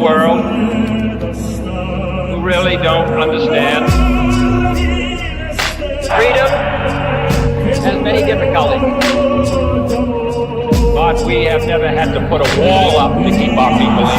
world who really don't understand. Freedom has many difficulties, but we have never had to put a wall up to keep our people in.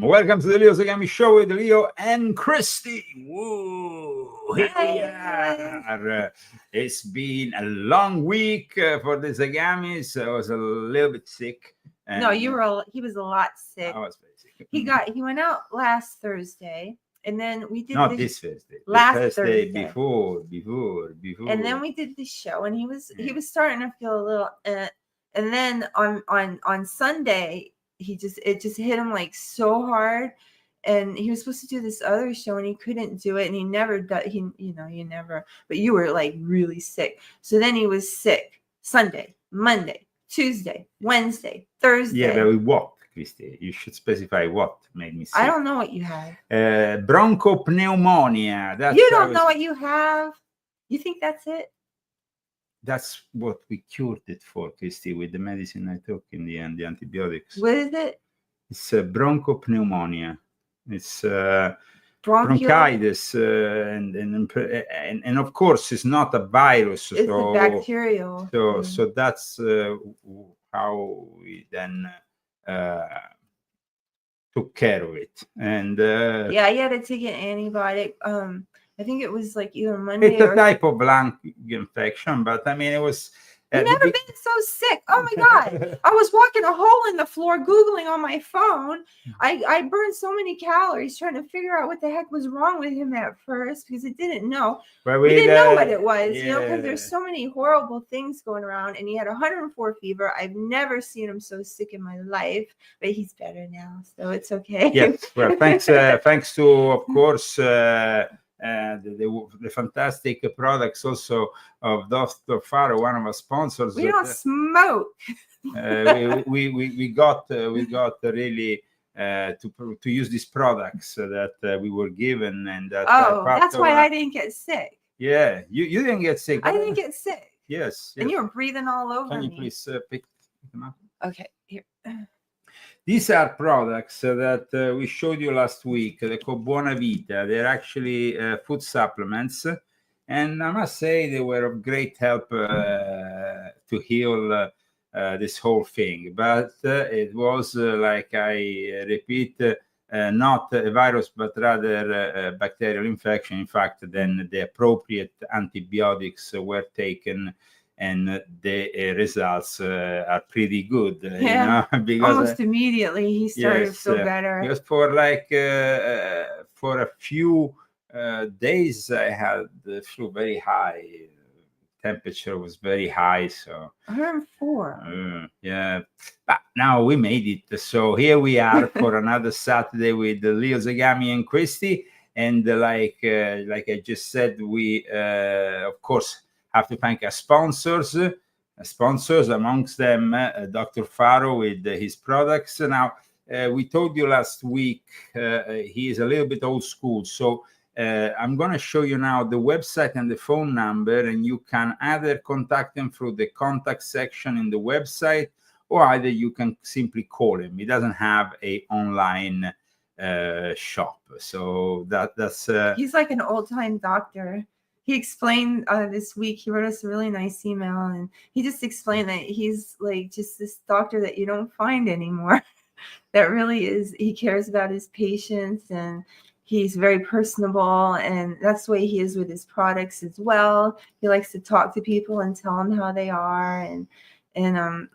Welcome to the Leo Zagami Show with Leo and Christy. Woo! Here we are. It's been a long week for the Zagamis. I was a little bit sick. No, he was a lot sick. I was very sick. He went out last Thursday, and then we did this Thursday. Last Thursday Thursday. before. And then we did the show, and he was starting to feel a little. And then on Sunday, it just hit him like so hard, and he was supposed to do this other show and he couldn't do it, and he never does. But you were like really sick. So then he was sick Sunday, Monday, Tuesday, Wednesday, Thursday. Yeah, but what, Christy? You should specify what made me sick. I don't know what you had. Bronchopneumonia. You don't know what you have. You think that's it? That's what we cured it for, Christy, with the medicine I took in the end, the antibiotics. What is it? It's bronchopneumonia. It's bronchitis, and of course, it's not a virus. It's a bacterial. So that's how we then took care of it. And yeah, he had to take an antibiotic. I think it was like either Monday it's a type of lung infection, but I mean, it was. I've never been so sick. Oh my God. I was walking a hole in the floor, Googling on my phone. I burned so many calories trying to figure out what the heck was wrong with him at first, because it didn't know. We didn't know what it was, because there's so many horrible things going around. And he had 104 fever. I've never seen him so sick in my life, but he's better now, so it's okay. Yes. Well, thanks to, of course, the fantastic products also of Dr. Faro, one of our sponsors. We don't smoke. we got really to use these products that we were given, and that's why I didn't get sick. Yeah, you didn't get sick. I didn't get sick. Yes. And you were breathing all over me. Can you please pick them up? Okay, here. These are products that we showed you last week, the Buona Vita. They're actually food supplements. And I must say they were of great help to heal this whole thing. But it was, like I repeat, not a virus, but rather a bacterial infection. In fact, then the appropriate antibiotics were taken, and the results are pretty good. Yeah, you know, because almost immediately he started to feel better. Because for like for a few days, I had the flu very high. Temperature was very high, so 104. yeah, but now we made it. So here we are for another Saturday with Leo, Zagami, and Christy. And like I just said, we of course have to thank our sponsors. Amongst them Dr. Faro with his products. Now we told you last week he is a little bit old school, so I'm going to show you now the website and the phone number, and you can either contact him through the contact section in the website, or either you can simply call him. He doesn't have a online shop, so that's he's like an old-time doctor. He explained this week, he wrote us a really nice email, and he just explained that he's like just this doctor that you don't find anymore. That really is, he cares about his patients, and he's very personable, and that's the way he is with his products as well. He likes to talk to people and tell them how they are. And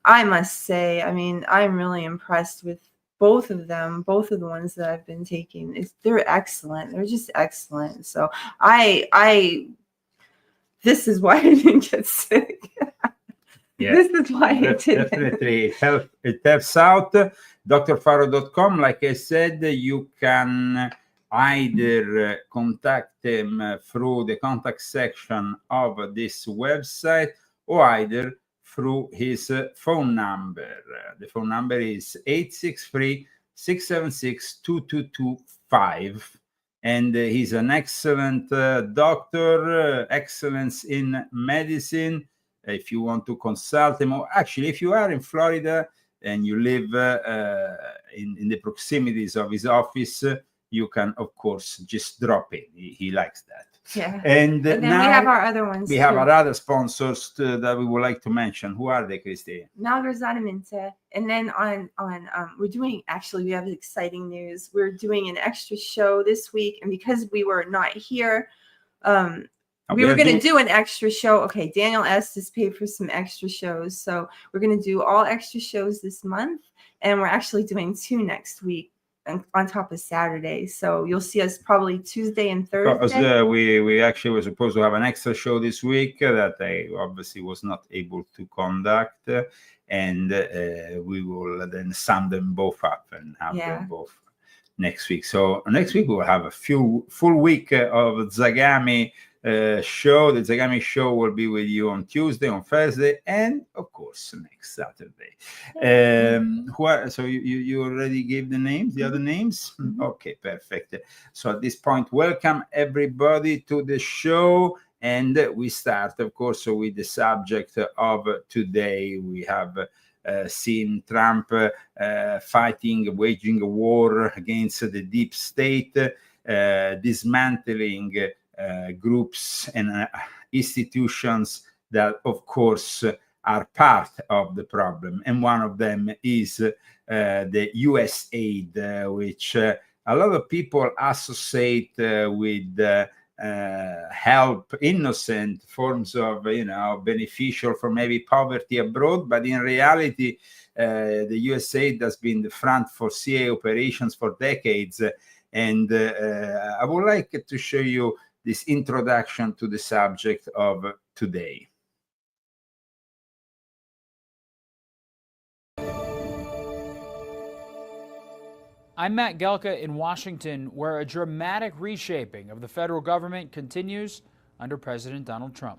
I must say, I mean, I'm really impressed with both of them. Both of the ones that I've been taking, they're excellent. They're just excellent. So this is why I didn't get sick. Yeah, this is why I didn't. Definitely it helps out. drfaro.com. Like I said, you can either contact him through the contact section of this website, or either through his phone number. The phone number is 863-676-2225. And he's an excellent doctor, excellence in medicine. If you want to consult him, or actually, if you are in Florida and you live in the proximities of his office, you can, of course, just drop in. He likes that. Yeah. And then now we have our other ones. We have our other sponsors that we would like to mention. Who are they, Christy? MAGA COUNTER. And then we're doing, actually, we have exciting news. We're doing an extra show this week, and because we were not here, we were going to do an extra show. Okay, Daniel asked us to pay for some extra shows, so we're going to do all extra shows this month, and we're actually doing 2 next week on top of Saturday. So you'll see us probably Tuesday and Thursday. Because we actually were supposed to have an extra show this week that I obviously was not able to conduct, and we will then sum them both up and have them both next week. So next week we'll have a full week of Zagami show. The Zagami show will be with you on Tuesday, on Thursday, and of course next Saturday. So you already gave the names, the other names? Okay, perfect. So at this point, welcome everybody to the show, and we start, of course, with the subject of today. We have seen Trump waging a war against the deep state, dismantling groups and institutions that, of course, are part of the problem. And one of them is the Usaid, which a lot of people associate with help, innocent forms of, beneficial for maybe poverty abroad. But in reality, the Usaid has been the front for CIA operations for decades. And I would like to show you this introduction to the subject of today. I'm Matt Gelka in Washington, where a dramatic reshaping of the federal government continues under President Donald Trump.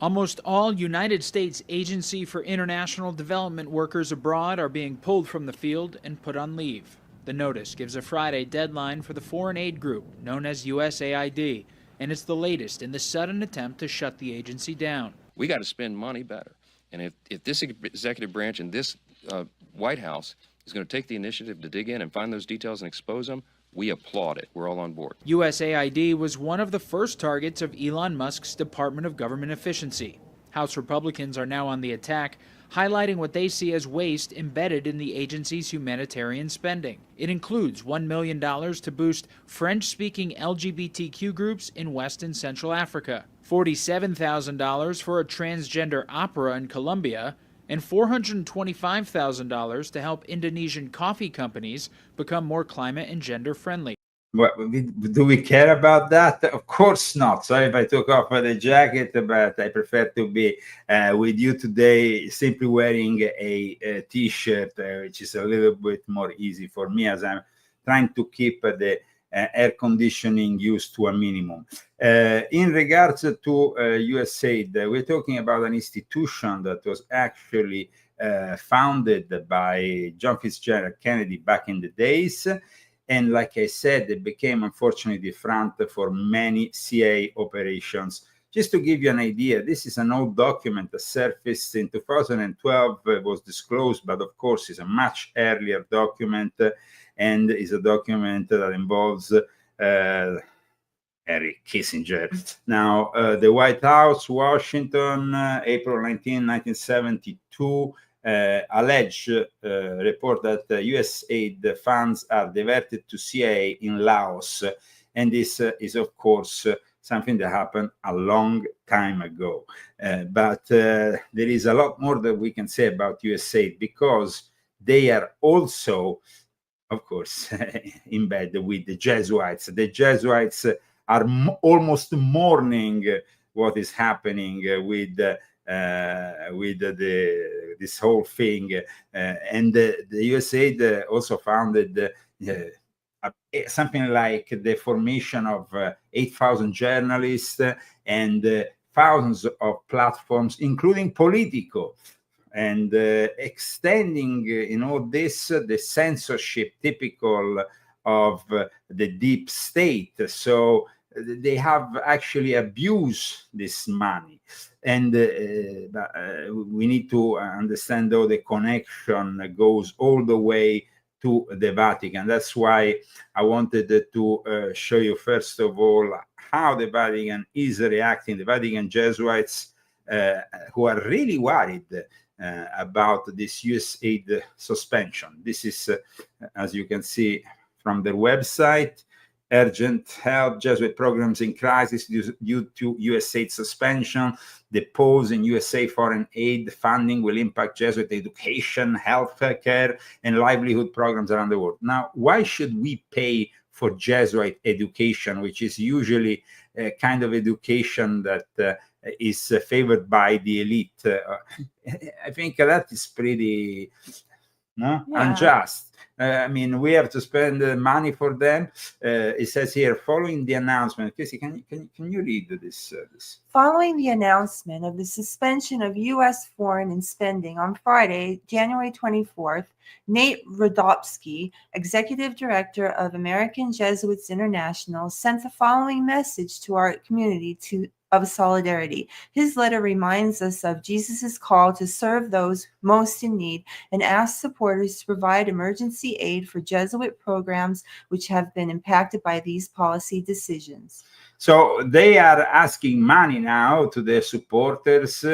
Almost all United States Agency for International Development workers abroad are being pulled from the field and put on leave. The notice gives a Friday deadline for the foreign aid group known as USAID, and it's the latest in the sudden attempt to shut the agency down. We got to spend money better. And if this executive branch and this White House is going to take the initiative to dig in and find those details and expose them, we applaud it. We're all on board. USAID was one of the first targets of Elon Musk's Department of Government Efficiency. House Republicans are now on the attack, highlighting what they see as waste embedded in the agency's humanitarian spending. It includes $1 million to boost French-speaking LGBTQ groups in West and Central Africa, $47,000 for a transgender opera in Colombia, and $425,000 to help Indonesian coffee companies become more climate and gender friendly. Do we care about that? Of course not. Sorry if I took off the jacket, but I prefer to be with you today simply wearing a t-shirt, which is a little bit more easy for me as I'm trying to keep the air conditioning used to a minimum. In regards to Usaid, we're talking about an institution that was actually founded by John Fitzgerald Kennedy back in the days. And like I said, it became unfortunately the front for many CIA operations. Just to give you an idea, this is an old document that surfaced in 2012, was disclosed, but of course is a much earlier document and is a document that involves Henry Kissinger. Now, the White House, Washington, April 19, 1972, alleged report that USAID funds are diverted to CIA in Laos. And this is, of course, something that happened a long time ago. But there is a lot more that we can say about USAID because they are also, of course, in bed with the Jesuits. The Jesuits are almost mourning what is happening with this whole thing, and the USAID also founded something like the formation of 8,000 journalists and thousands of platforms, including Politico, and extending in all this the censorship typical of the deep state. So they have actually abused this money. And we need to understand, though, the connection goes all the way to the Vatican. That's why I wanted to show you, first of all, how the Vatican is reacting. The Vatican Jesuits, who are really worried about this USAID suspension. This is, as you can see from their website, urgent help, Jesuit programs in crisis due to USAID suspension. The pause in USA foreign aid funding will impact Jesuit education, health care, and livelihood programs around the world. Now, why should we pay for Jesuit education, which is usually a kind of education that is favored by the elite? I think that is pretty unjust. I mean, we have to spend money for them. It says here, following the announcement. Casey, can you read this? Following the announcement of the suspension of U.S. foreign spending on Friday, January 24th, Nate Rodopsky, Executive Director of American Jesuits International, sent the following message to our community of solidarity. His letter reminds us of Jesus' call to serve those most in need and asks supporters to provide emergency aid for Jesuit programs which have been impacted by these policy decisions. So they are asking money now to their supporters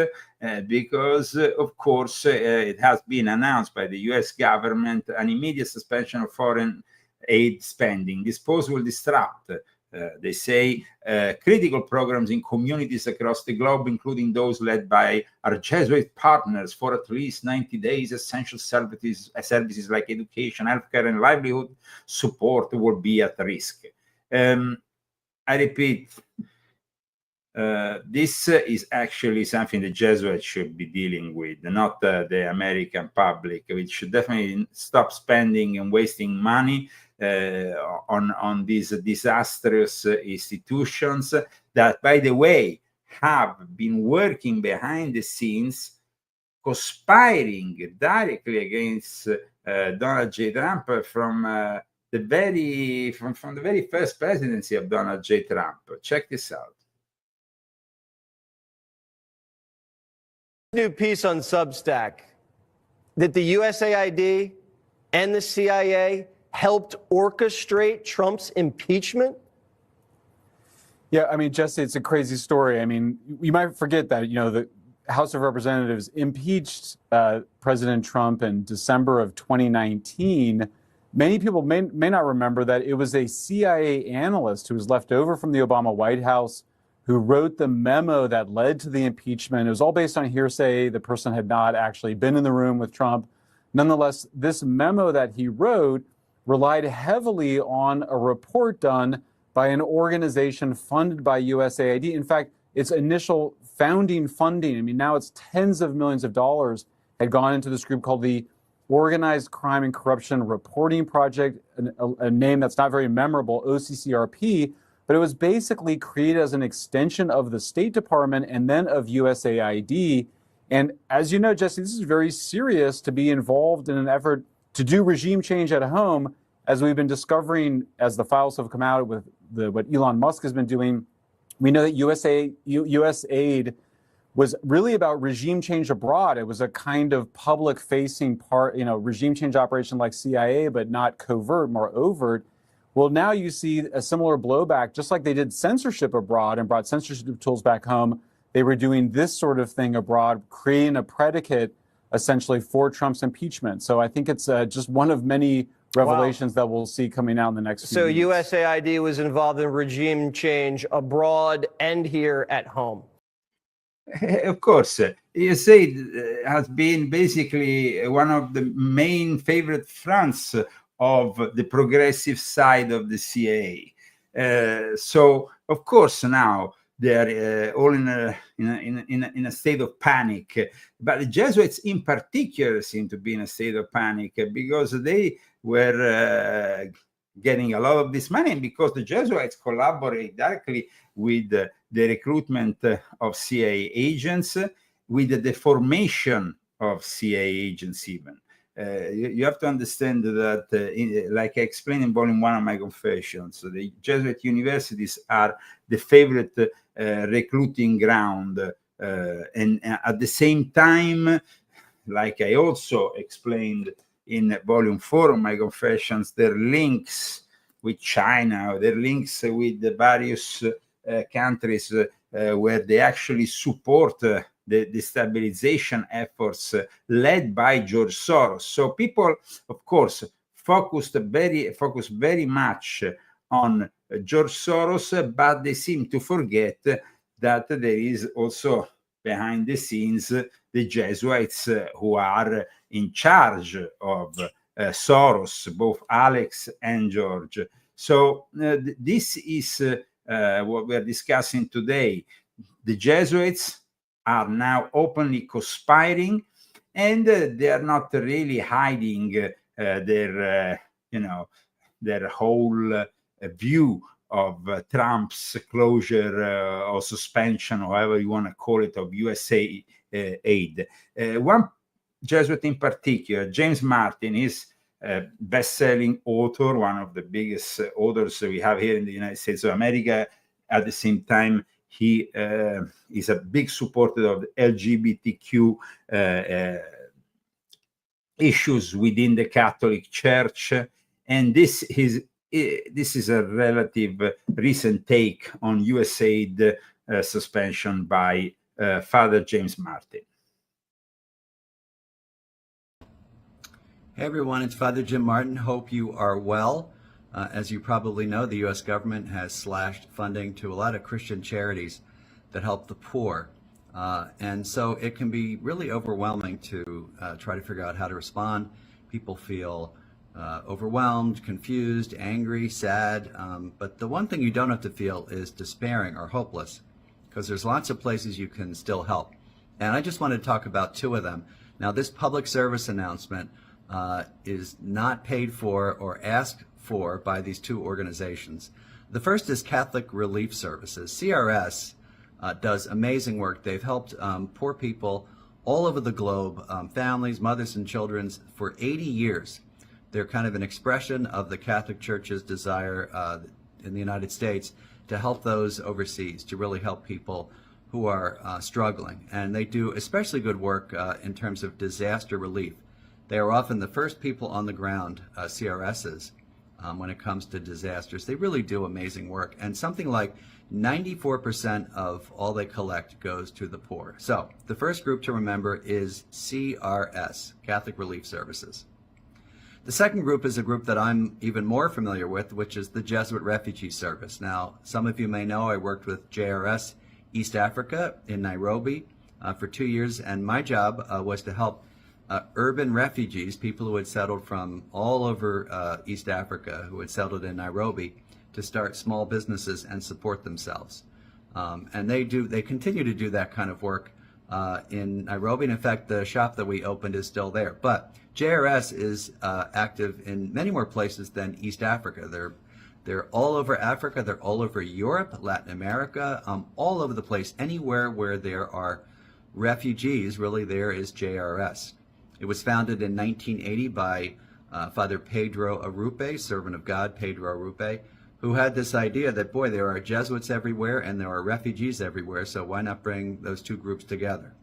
because, of course, it has been announced by the U.S. government an immediate suspension of foreign aid spending. This pause will disrupt they say critical programs in communities across the globe, including those led by our Jesuit partners, for at least 90 days. Essential services like education, healthcare, and livelihood support will be at risk. I repeat, this is actually something the Jesuits should be dealing with, not the American public. We should definitely stop spending and wasting money on these disastrous institutions that, by the way, have been working behind the scenes, conspiring directly against Donald J. Trump from the very first presidency of Donald J. Trump. Check this out. New piece on Substack that the USAID and the CIA helped orchestrate Trump's impeachment? Yeah, I mean, Jesse, it's a crazy story. I mean, you might forget that, you know, that House of Representatives impeached President Trump in December of 2019, many people may not remember that it was a CIA analyst who was left over from the Obama White House who wrote the memo that led to the impeachment. It was all based on hearsay. The person had not actually been in the room with Trump. Nonetheless, this memo that he wrote relied heavily on a report done by an organization funded by USAID. In fact, its initial founding funding, I mean, now it's tens of millions of dollars, had gone into this group called the Organized Crime and Corruption Reporting Project, a name that's not very memorable, OCCRP, but it was basically created as an extension of the State Department and then of USAID. And as you know, Jesse, this is very serious to be involved in an effort to do regime change at home, as we've been discovering as the files have come out with what Elon Musk has been doing. We know that USAID was really about regime change abroad. It was a kind of public-facing part, regime change operation like CIA, but not covert, more overt. Well, now you see a similar blowback, just like they did censorship abroad and brought censorship tools back home. They were doing this sort of thing abroad, creating a predicate essentially for Trump's impeachment. So I think it's just one of many revelations that we'll see coming out in the next few weeks. So USAID was involved in regime change abroad and here at home. Of course, Usaid has been basically one of the main favorite fronts of the progressive side of the CIA. So, of course, now they're all in a state of panic. But the Jesuits, in particular, seem to be in a state of panic because they were getting a lot of this money, and because the Jesuits collaborate directly with the recruitment of CIA agents, with the formation of CIA agents even. You have to understand that, like I explained in volume 1 of my Confessions, the Jesuit universities are the favorite recruiting ground. And at the same time, like I also explained in volume 4 of my Confessions, their links with China, their links with the various countries where they actually support the destabilization efforts led by George Soros. So people, of course, focus very much on George Soros, but they seem to forget that there is also behind the scenes the Jesuits who are in charge of Soros, both Alex and George. So this is what we're discussing today. The Jesuits are now openly conspiring, and they are not really hiding their whole view of Trump's closure or suspension, however you want to call it, of USA aid. One Jesuit in particular, James Martin, is a best-selling author, one of the biggest authors we have here in the United States of America. At the same time, he is a big supporter of the LGBTQ issues within the Catholic Church, and this is a relative recent take on USAID suspension by Father James Martin. Hey everyone, it's Father Jim Martin. Hope you are well. As you probably know, the U.S. government has slashed funding to a lot of Christian charities that help the poor. And so it can be really overwhelming to try to figure out how to respond. People feel overwhelmed, confused, angry, sad. But the one thing you don't have to feel is despairing or hopeless, because there's lots of places you can still help. And I just want to talk about two of them. Now, this public service announcement is not paid for or asked for by these two organizations. The first is Catholic Relief Services. CRS does amazing work. They've helped poor people all over the globe, families, mothers and children, for 80 years. They're kind of an expression of the Catholic Church's desire in the United States to help those overseas, to really help people who are struggling. And they do especially good work in terms of disaster relief. They are often the first people on the ground, CRSs, when it comes to disasters. They really do amazing work. And something like 94% of all they collect goes to the poor. So the first group to remember is CRS, Catholic Relief Services. The second group is a group that I'm even more familiar with, which is the Jesuit Refugee Service. Now, some of you may know I worked with JRS East Africa in Nairobi for 2 years, and my job was to help urban refugees, people who had settled from all over East Africa, who had settled in Nairobi, to start small businesses and support themselves. And they continue to do that kind of work in Nairobi. And in fact, the shop that we opened is still there. But JRS is active in many more places than East Africa. They're all over Africa. They're all over Europe, Latin America, all over the place. Anywhere where there are refugees, really, there is JRS. It was founded in 1980 by Father Pedro Arupe, servant of God, Pedro Arupe, who had this idea that, boy, there are Jesuits everywhere and there are refugees everywhere, so why not bring those two groups together?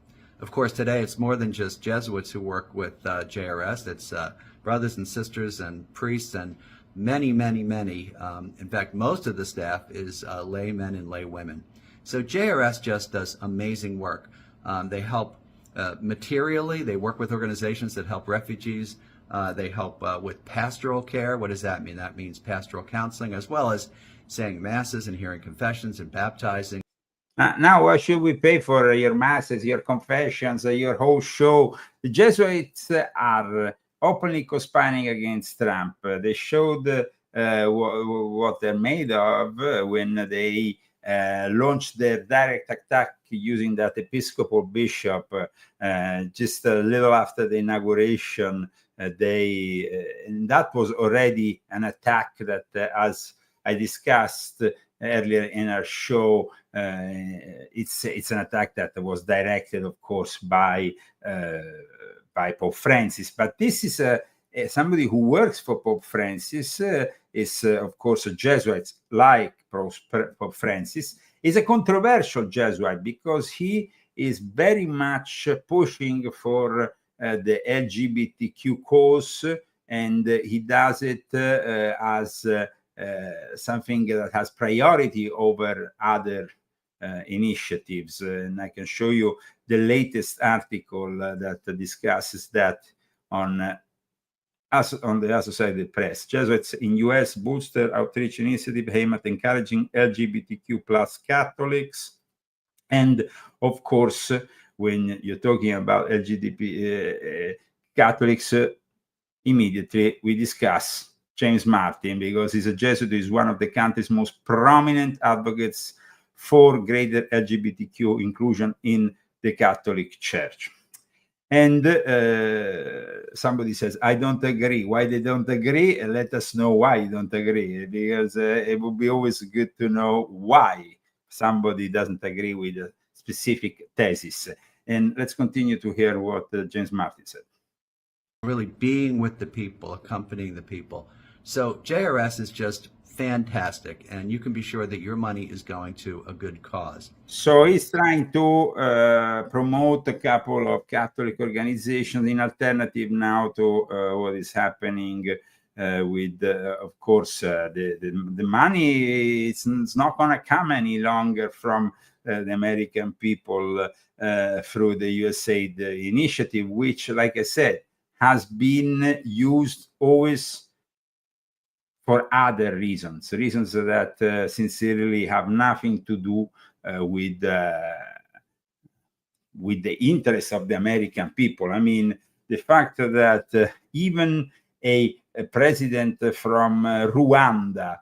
Of course, today it's more than just Jesuits who work with JRS. It's brothers and sisters and priests and many, many, many. In fact, most of the staff is laymen and laywomen. So JRS just does amazing work. They help materially. They work with organizations that help refugees. They help with pastoral care. What does that mean? That means pastoral counseling, as well as saying masses and hearing confessions and baptizing. Now, why should we pay for your masses, your confessions, your whole show? The Jesuits are openly conspiring against Trump. They showed what they're made of when they launched their direct attack using that Episcopal bishop just a little after the inauguration. And that was already an attack that, as I discussed earlier in our show, it's an attack that was directed, of course, by Pope Francis. But this is somebody who works for Pope Francis, is of course a Jesuit, like Pope Francis, is a controversial Jesuit because he is very much pushing for the LGBTQ cause, and he does it as something that has priority over other initiatives. And I can show you the latest article that discusses that on the Associated Press. Jesuits in U.S. booster outreach initiative aimed at encouraging LGBTQ plus Catholics. And of course, when you're talking about LGBT Catholics, immediately we discuss James Martin, because he's a Jesuit, is one of the country's most prominent advocates for greater LGBTQ inclusion in the Catholic Church. And somebody says, I don't agree. Why they don't agree? Let us know why you don't agree, because it would be always good to know why somebody doesn't agree with a specific thesis. And let's continue to hear what James Martin said. Really being with the people, accompanying the people. So JRS is just fantastic, and you can be sure that your money is going to a good cause. So he's trying to promote a couple of Catholic organizations in alternative now to what is happening with, of course, the money. It's not going to come any longer from the American people through the Usaid initiative, which, like I said, has been used always for other reasons that sincerely have nothing to do with the interests of the American people. I mean, the fact that even a president from Rwanda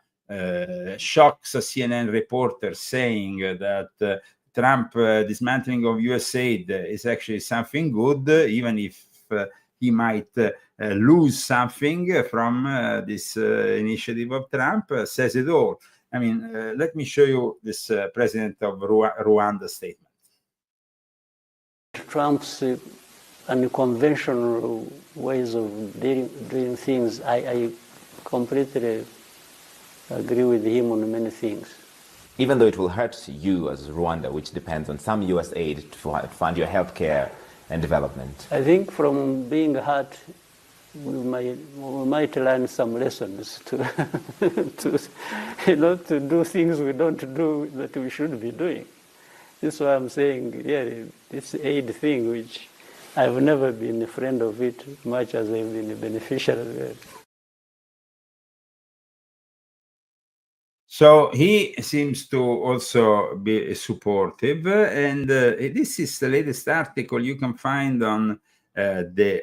shocks a CNN reporter saying that Trump dismantling of USAID is actually something good, even if he might lose something from this initiative of Trump, says it all. I mean, let me show you this president of Rwanda statement. Trump's unconventional ways of doing things, I completely agree with him on many things. Even though it will hurt you as Rwanda, which depends on some US aid to fund your health care and development. I think from being hurt we might learn some lessons to, to do things we don't do that we should be doing. This is why I'm saying, yeah, this aid thing, which I've never been a friend of it, much as I've been a beneficiary of it. So he seems to also be supportive, and this is the latest article you can find on the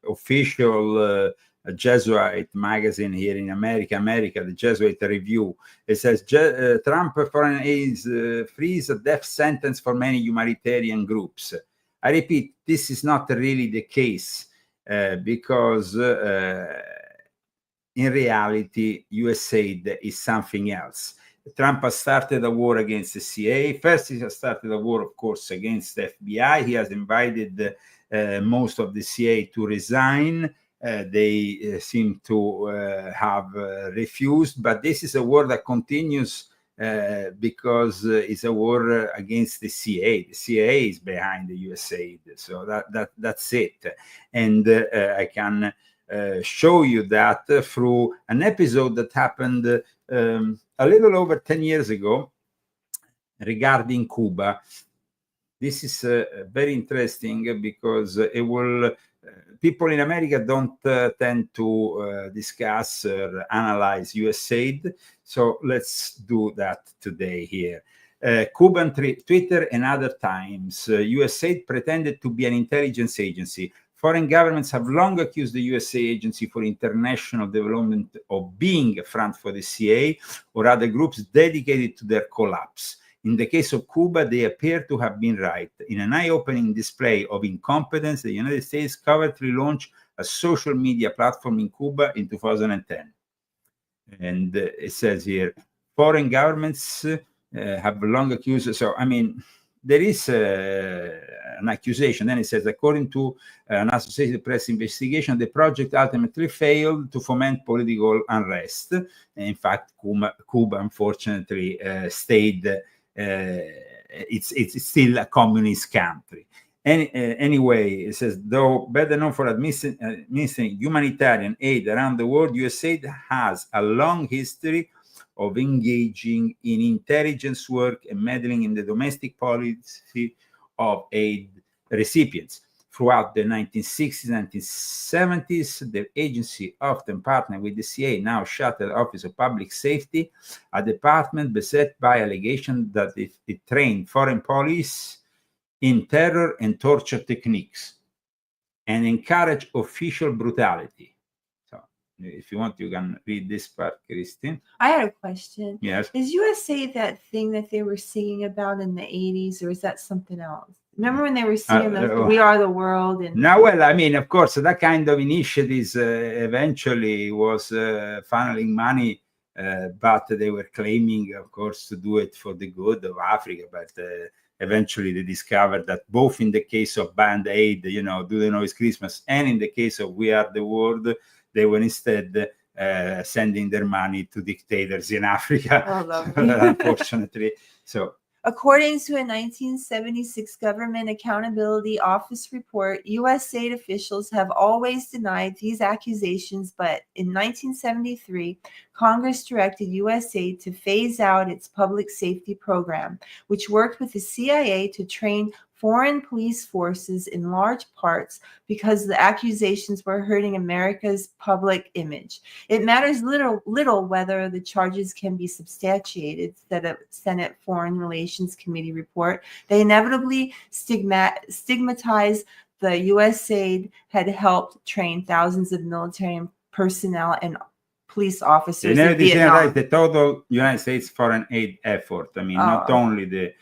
official Jesuit magazine here in America, the Jesuit Review. It says Trump foreign aid frees a death sentence for many humanitarian groups. I repeat, this is not really the case because in reality, Usaid is something else. Trump has started a war against the CIA. First, he has started a war, of course, against the FBI. He has invited most of the CIA to resign. They seem to have refused, but this is a war that continues because it's a war against the CIA. The CIA is behind the Usaid, so that's it. And I can show you that through an episode that happened a little over 10 years ago regarding Cuba. This is very interesting because it will people in America don't tend to discuss or analyze Usaid, so let's do that today here. Cuban Twitter and other times. Usaid pretended to be an intelligence agency. Foreign governments have long accused the USA Agency for International Development of being a front for the CIA or other groups dedicated to their collapse. In the case of Cuba, they appear to have been right. In an eye-opening display of incompetence, the United States covertly launched a social media platform in Cuba in 2010. And it says here, foreign governments have long accused. So, I mean, there is an accusation. Then it says, according to an Associated Press investigation, the project ultimately failed to foment political unrest. In fact, Cuba unfortunately stayed. It's still a communist country. Anyway, it says, though better known for administering humanitarian aid around the world, USAID has a long history of engaging in intelligence work and meddling in the domestic policy of aid recipients. Throughout the 1960s and 1970s, the agency often partnered with the CIA, now shuttered Office of Public Safety, a department beset by allegations that it trained foreign police in terror and torture techniques and encouraged official brutality. So, if you want, you can read this part, Christine. I had a question. Yes. Is USA that thing that they were singing about in the 80s, or is that something else? Remember when they were singing We Are the World? And now, well, I mean, of course, that kind of initiatives eventually was funneling money, but they were claiming, of course, to do it for the good of Africa. But eventually they discovered that both in the case of Band Aid, Do They Know It's Christmas, and in the case of We Are the World, they were instead sending their money to dictators in Africa, unfortunately. So, according to a 1976 Government Accountability Office report, USAID officials have always denied these accusations, but in 1973, Congress directed USAID to phase out its public safety program, which worked with the CIA to train foreign police forces in large parts because the accusations were hurting America's public image. It matters little whether the charges can be substantiated, said a Senate Foreign Relations Committee report. They inevitably stigmatize the USAID had helped train thousands of military personnel and police officers in Vietnam. The total United States foreign aid effort. I mean, not only the...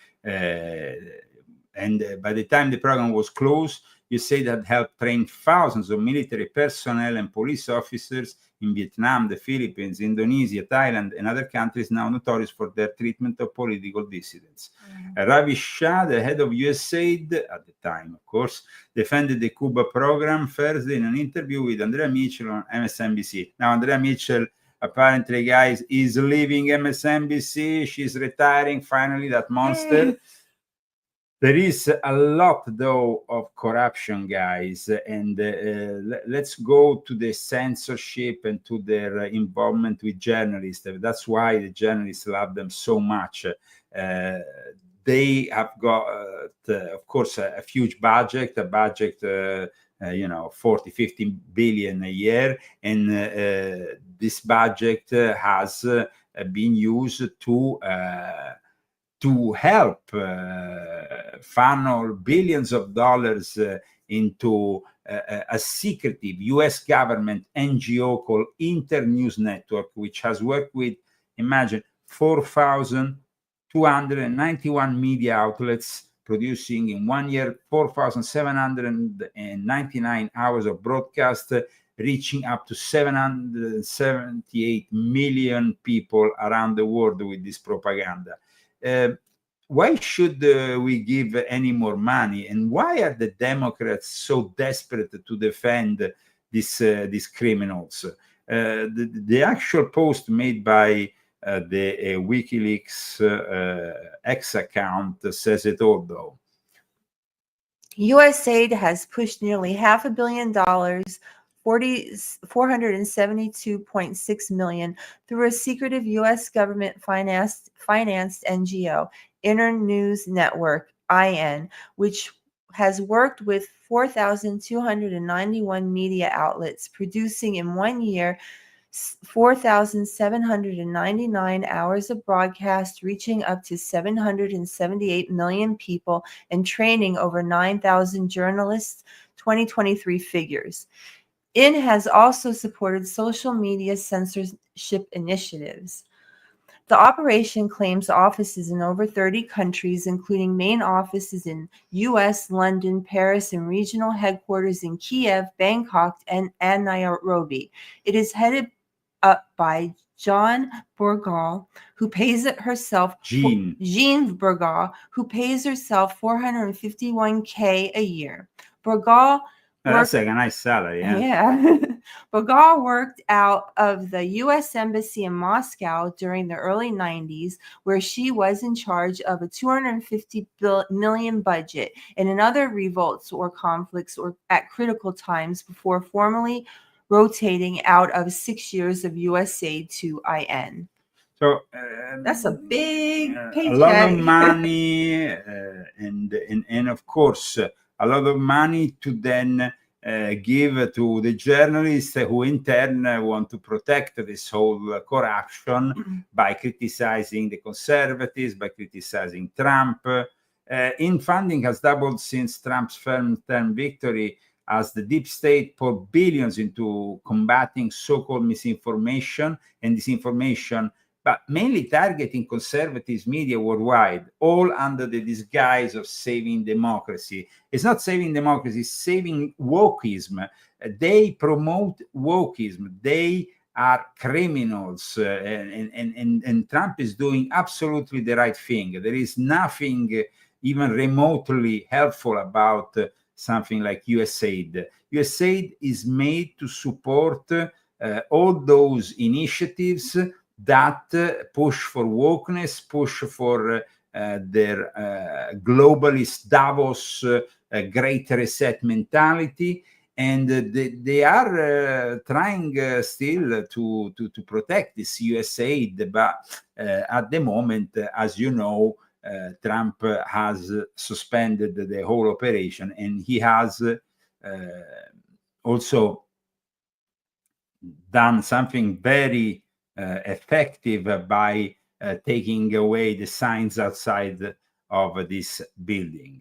And by the time the program was closed, USAID had helped train thousands of military personnel and police officers in Vietnam, the Philippines, Indonesia, Thailand, and other countries now notorious for their treatment of political dissidents. Ravi Shah, the head of USAID at the time, of course, defended the Cuba program Thursday in an interview with Andrea Mitchell on MSNBC. Now, Andrea Mitchell, apparently, guys, is leaving MSNBC. She's retiring finally, that monster. There is a lot, though, of corruption, guys, and let's go to the censorship and to their involvement with journalists. That's why the journalists love them so much. They have got, of course, a huge budget, 40, 50 billion a year, and this budget has been used to help funnel billions of dollars into a secretive US government NGO called Internews Network, which has worked with, imagine, 4,291 media outlets, producing in 1 year 4,799 hours of broadcast, reaching up to 778 million people around the world with this propaganda. Why should we give any more money, and why are the Democrats so desperate to defend these criminals? The actual post made by the WikiLeaks X account says it all, though. Usaid has pushed nearly $500 million, $472.6 million, through a secretive U.S. government financed NGO, Internews Network, IN, which has worked with 4,291 media outlets, producing in 1 year 4,799 hours of broadcast, reaching up to 778 million people, and training over 9,000 journalists, 2023 figures. IN has also supported social media censorship initiatives. The operation claims offices in over 30 countries, including main offices in US, London, Paris, and regional headquarters in Kiev, Bangkok, and Nairobi. It is headed up by Jean Bourgal, who pays herself Jean Bourgal, who pays herself $451K a year. Bourgal that's like a nice salary, yeah. Bourgal worked out of the U.S. Embassy in Moscow during the early 90s, where she was in charge of a $250 million budget and in other revolts or conflicts or at critical times before formally rotating out of 6 years of Usaid to IN. So that's a big paycheck. A lot of money, and of course, a lot of money to then give to the journalists who in turn want to protect this whole corruption by criticizing the conservatives, by criticizing Trump. In funding has doubled since Trump's first-term victory, as the deep state poured billions into combating so-called misinformation and disinformation, but mainly targeting conservative media worldwide, all under the disguise of saving democracy. It's not saving democracy, it's saving wokeism. They promote wokeism. They are criminals, and Trump is doing absolutely the right thing. There is nothing even remotely helpful about something like Usaid. Usaid is made to support all those initiatives that push for wokeness, push for their globalist Davos great reset mentality, and they are trying still to protect this Usaid, but at the moment, as you know, Trump has suspended the whole operation, and he has also done something very effective by taking away the signs outside of this building.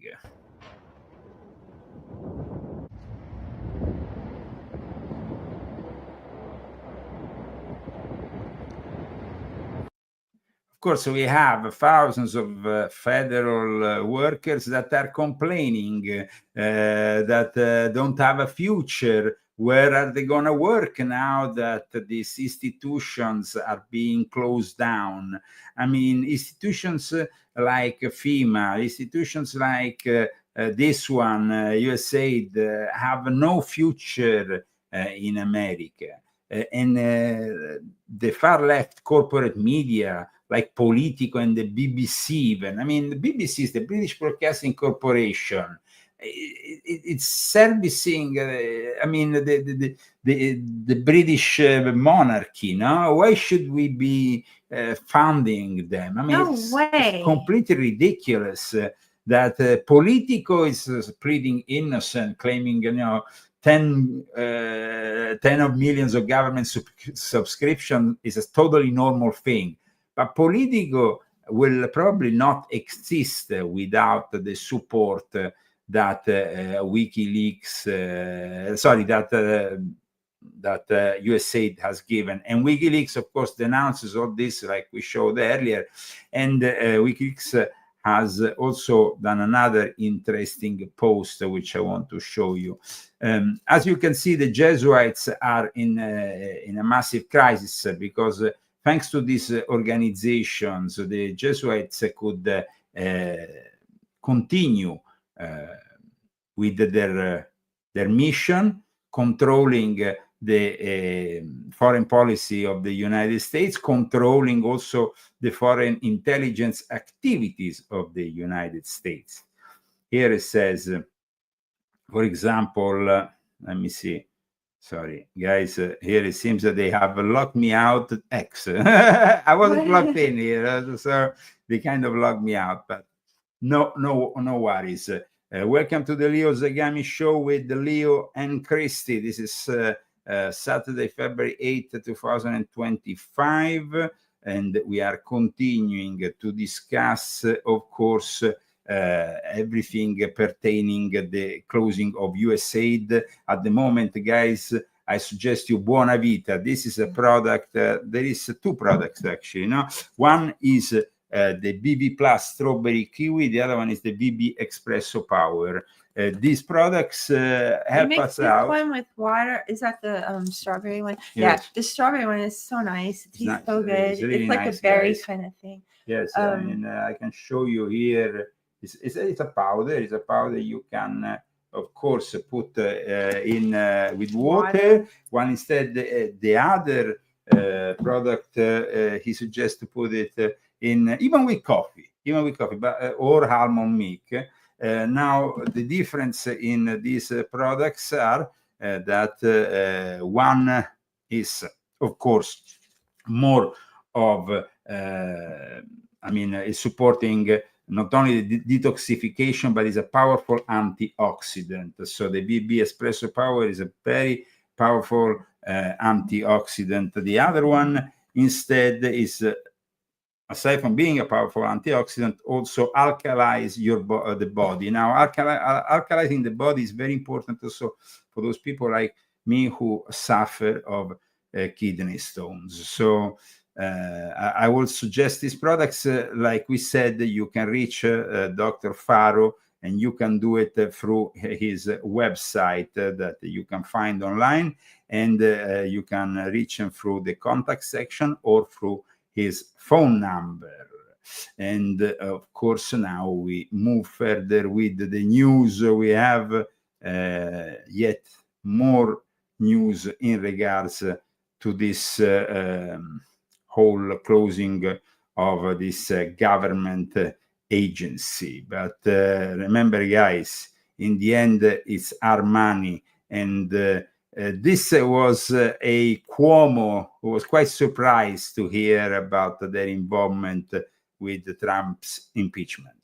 Of course, we have thousands of federal workers that are complaining that don't have a future. Where are they going to work now that these institutions are being closed down? I mean, institutions like FEMA, institutions like this one, Usaid, have no future in America. and the far left corporate media like Politico and the BBC even. I mean, the BBC is the British Broadcasting Corporation. It's servicing, I mean, the British monarchy. No, why should we be funding them? I mean, it's completely ridiculous that Politico is pleading innocent, claiming 10 of millions of government subscription is a totally normal thing. But Politico will probably not exist without the support that WikiLeaks, that Usaid has given. And WikiLeaks, of course, denounces all this, like we showed earlier. And WikiLeaks has also done another interesting post, which I want to show you. As you can see, the Jesuits are in a massive crisis because thanks to these organizations, the Jesuits could continue with their mission, controlling the foreign policy of the United States, controlling also the foreign intelligence activities of the United States. Here it says, for example, let me see. Sorry, guys, here it seems that they have locked me out X. I wasn't locked in here, so they kind of locked me out, but no worries. Welcome to the Leo Zagami show with Leo and Christy. This is Saturday, February 8th, 2025, and we are continuing to discuss, of course, everything pertaining the closing of Usaid. At the moment, guys, I suggest you Buona Vita. This is a product. There is two products actually. No, one is the BB Plus Strawberry Kiwi. The other one is the BB Espresso Power. These products help us out. One with water. Is that the strawberry one? Yes. Yeah, the strawberry one is so nice. It tastes so good. It's, really like nice, a berry kind of thing. Yes, and I can show you here. It's a powder. It's a powder you can, of course, put in with water. One instead, the other product he suggests to put it in even with coffee, but or almond milk. Now the difference in these products are that one is, of course, more of is supporting not only the detoxification, but is a powerful antioxidant. So the BB Espresso Power is a very powerful antioxidant. The other one instead is, aside from being a powerful antioxidant, also alkalize the body. Now, alkalizing the body is very important also for those people like me who suffer of kidney stones. So I would suggest these products. Like we said, you can reach Dr. Faro, and you can do it through his website that you can find online, and you can reach him through the contact section or through his phone number. And of course, now we move further with the news. We have yet more news in regards to this whole closing of this government agency. But remember, guys, in the end, it's our money. And this was a Cuomo who was quite surprised to hear about their involvement with Trump's impeachment.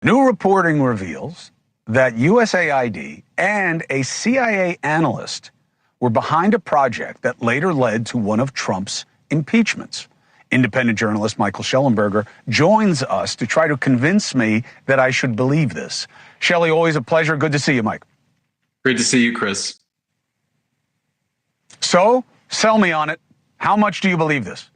New reporting reveals that USAID and a CIA analyst were behind a project that later led to one of Trump's impeachments. Independent journalist Michael Schellenberger joins us to try to convince me that I should believe this. Shelley, always a pleasure. Good to see you, Mike. Great to see you, Chris. So, sell me on it. How much do you believe this?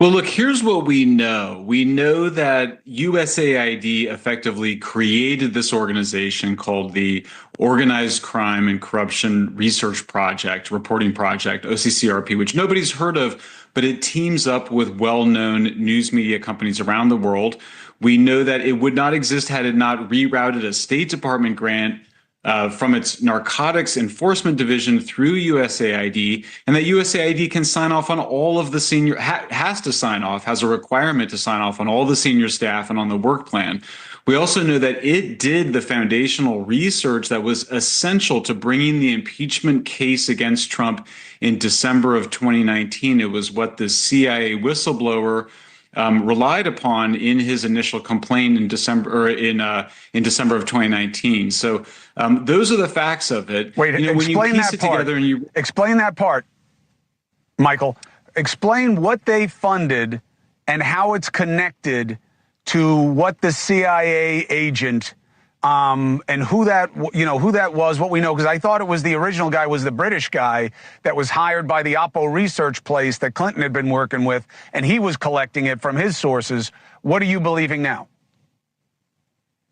Well, look, here's what we know. We know that USAID effectively created this organization called the Organized Crime and Corruption Research Project, Reporting Project, OCCRP, which nobody's heard of, but it teams up with well-known news media companies around the world. We know that it would not exist had it not rerouted a State Department grant from its narcotics enforcement division through USAID, and that USAID can sign off on all of the senior, has to sign off, has a requirement to sign off on all the senior staff and on the work plan. We also know that it did the foundational research that was essential to bringing the impeachment case against Trump in December of 2019. It was what the CIA whistleblower relied upon in his initial complaint in December, or in December of 2019. So those are the facts of it. Wait, when you piece it together and you explain that part, Michael. Explain what they funded and how it's connected to what the CIA agent and who that was, what we know, because I thought it was the original guy was the British guy that was hired by the Oppo research place that Clinton had been working with, and he was collecting it from his sources. What are you believing now?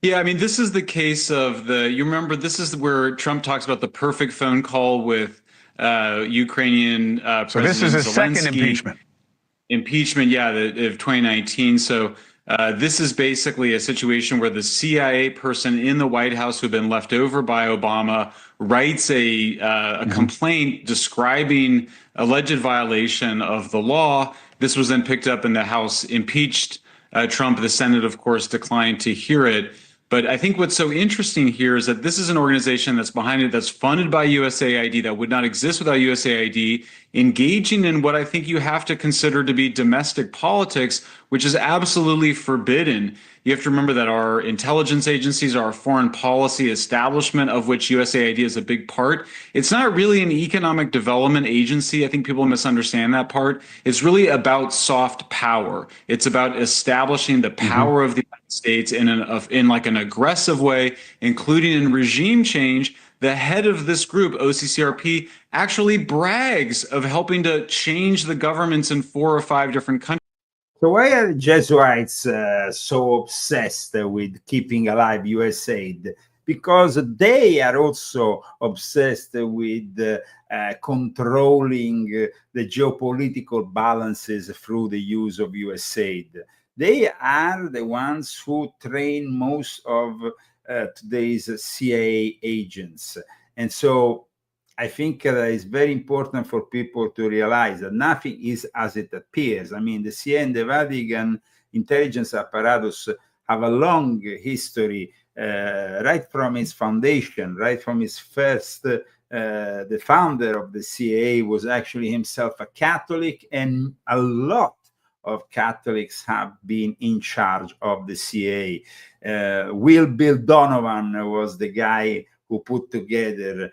Yeah, I mean, this is the case of you remember, this is where Trump talks about the perfect phone call with Ukrainian President Zelensky. So this is his second impeachment. Impeachment, yeah, of 2019. So this is basically a situation where the CIA person in the White House who'd been left over by Obama writes a complaint describing alleged violation of the law. This was then picked up and the House impeached Trump. The Senate, of course, declined to hear it. But I think what's so interesting here is that this is an organization that's behind it, that's funded by USAID, that would not exist without USAID, engaging in what I think you have to consider to be domestic politics, which is absolutely forbidden. You have to remember that our intelligence agencies, our foreign policy establishment, of which USAID is a big part, it's not really an economic development agency. I think people misunderstand that part. It's really about soft power. It's about establishing the power of the United States in like an aggressive way, including in regime change. The head of this group, OCCRP, actually brags of helping to change the governments in 4 or 5 different countries. So why are the Jesuits so obsessed with keeping alive USAID? Because they are also obsessed with controlling the geopolitical balances through the use of USAID. They are the ones who train most of today's CIA agents. And so I think it's very important for people to realize that nothing is as it appears. I mean, the CIA and the Vatican intelligence apparatus have a long history, right from its foundation, right from its first, the founder of the CIA was actually himself a Catholic, and a lot of Catholics have been in charge of the CIA. Bill Donovan was the guy who put together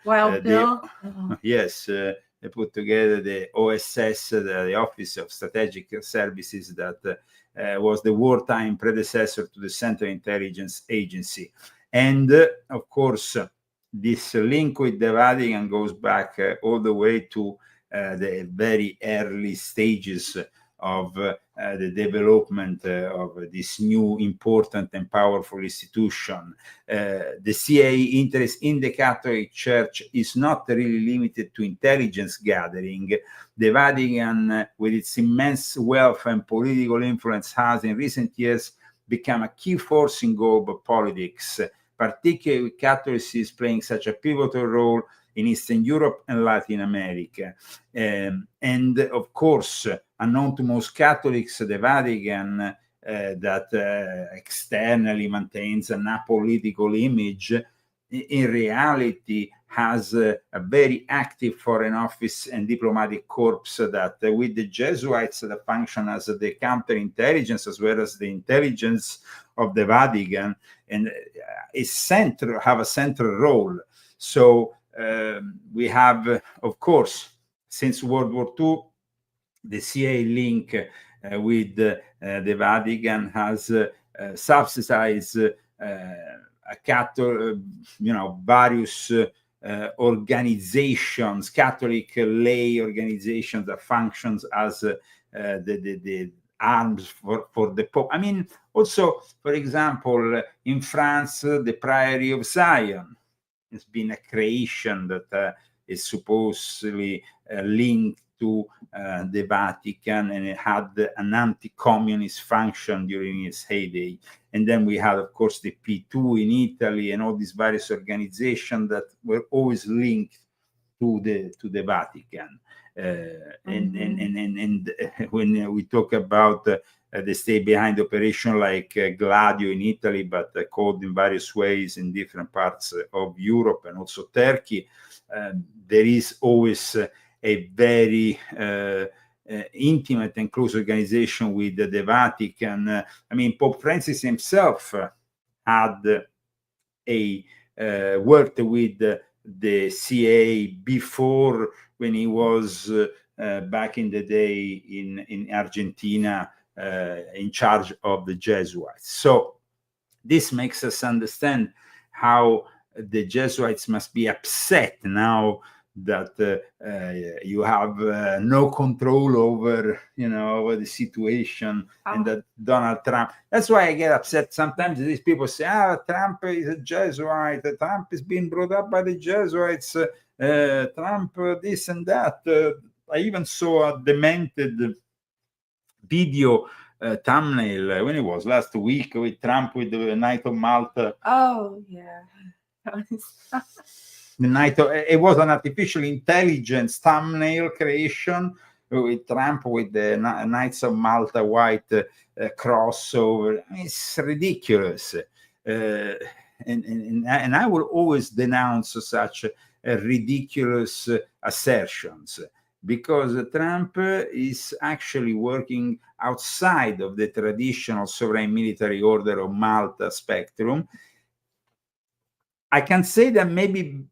they put together the OSS, the Office of Strategic Services, that was the wartime predecessor to the Central Intelligence Agency. And of course, this link with the Vatican goes back all the way to the very early stages of the development of this new important and powerful institution. The CIA interest in the Catholic Church is not really limited to intelligence gathering. The Vatican, with its immense wealth and political influence, has in recent years become a key force in global politics, particularly with Catholicism playing such a pivotal role in Eastern Europe and Latin America. And of course, unknown to most Catholics, the Vatican, that externally maintains an apolitical image, in reality has a very active foreign office and diplomatic corps that, with the Jesuits that function as the counterintelligence as well as the intelligence of the Vatican, and have a central role. So we have, of course, since World War II, the CIA link with the Vatican has subsidized various organizations, Catholic lay organizations that functions as the arms for the Pope. I mean, also, for example, in France, the Priory of Zion has been a creation that is supposedly linked to the Vatican, and it had an anti-communist function during its heyday. And then we had, of course, the P2 in Italy, and all these various organizations that were always linked to the Vatican. And when we talk about the state behind operation like Gladio in Italy, but called in various ways in different parts of Europe and also Turkey, there is always a very intimate and close organization with the Vatican. I mean, Pope Francis himself had worked with the CIA before, when he was back in the day in Argentina, in charge of the Jesuits. So this makes us understand how the Jesuits must be upset now that you have no control over, over the situation, and that Donald Trump. That's why I get upset sometimes. These people say, Trump is a Jesuit. Trump is being brought up by the Jesuits. Trump this and that. I even saw a demented video thumbnail when it was last week with Trump with the Knight of Malta. Oh, yeah. The Knight of, it was an artificial intelligence thumbnail creation with Trump with the Knights of Malta white cross over. It's ridiculous. And I will always denounce such ridiculous assertions, because Trump is actually working outside of the traditional sovereign military order of Malta spectrum. I can say that maybe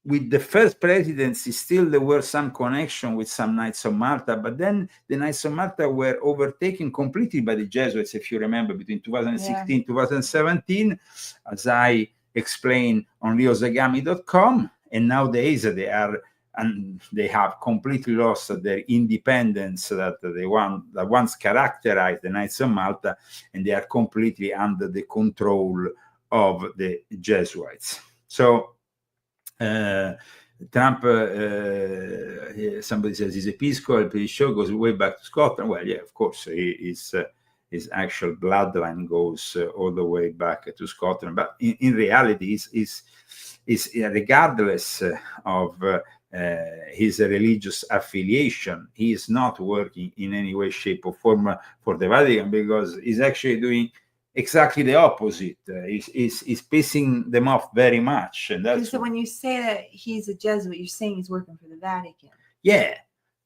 with the first presidency, still there were some connection with some Knights of Malta, but then the Knights of Malta were overtaken completely by the Jesuits, if you remember, between 2016 2017, as I explained on leozagami.com. And nowadays they have completely lost their independence that once characterized the Knights of Malta, and they are completely under the control of the Jesuits. So Trump, somebody says he's Episcopal, the show goes way back to Scotland. Well, yeah, of course, his actual bloodline goes all the way back to Scotland. But in reality, is regardless of his religious affiliation, he is not working in any way, shape, or form for the Vatican, because he's actually doing exactly the opposite. He's pissing them off very much, and that's. So when you say that he's a Jesuit, you're saying he's working for the Vatican. Yeah,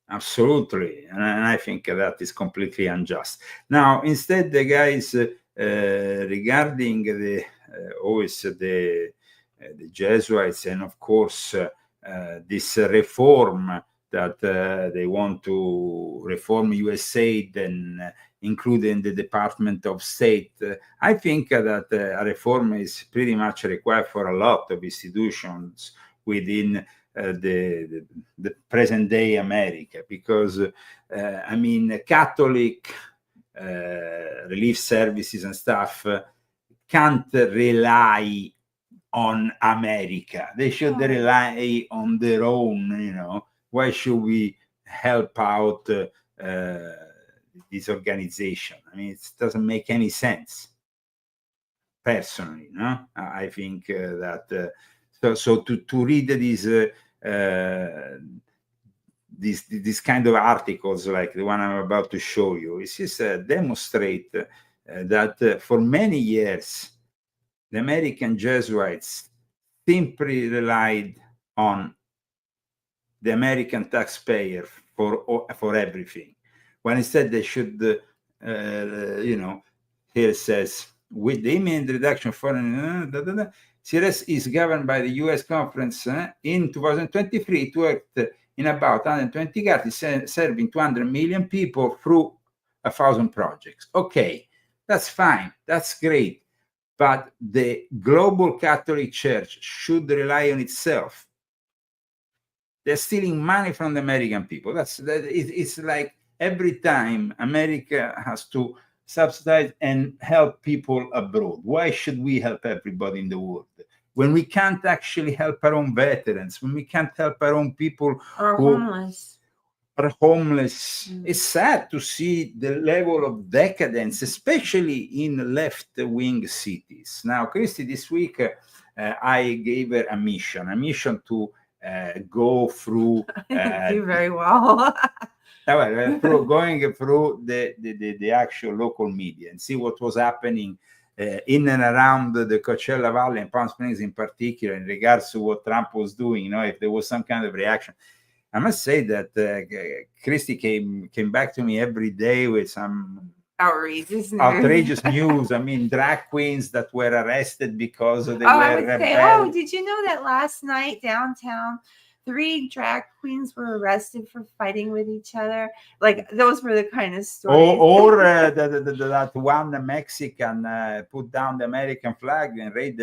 absolutely, and I think that is completely unjust. Now, instead, the guys regarding the always the Jesuits, and of course this reform that they want to reform Usaid and including the Department of State. I think that a reform is pretty much required for a lot of institutions within the present day America, because I mean, Catholic relief services and stuff can't rely on America. They should rely on their own, Why should we help out this organization? I mean, it doesn't make any sense. Personally, I think that so to read these kind of articles like the one I'm about to show you, it's just demonstrate that for many years the American Jesuits simply relied on the American taxpayer for everything, when instead they should, here it says, with the imminent reduction of foreign, CRS is governed by the U.S. conference in 2023. It worked in about 120 countries, serving 200 million people through 1,000 projects. Okay, that's fine. That's great. But the global Catholic Church should rely on itself. They're stealing money from the American people. It's like every time America has to subsidize and help people abroad. Why should we help everybody in the world when we can't actually help our own veterans, when we can't help our own people or homeless? are homeless. It's sad to see the level of decadence, especially in left-wing cities. Now, Christy, this week I gave her a mission to go through. Do very well. Going through the actual local media and see what was happening in and around the Coachella Valley and Palm Springs in particular in regards to what Trump was doing, if there was some kind of reaction. I must say that Christy came back to me every day with some outrageous news. I mean, drag queens that were arrested because they were I would say, rebel. did you know that last night downtown 3 drag queens were arrested for fighting with each other? Like, those were the kind of stories. Or that one Mexican put down the American flag and raised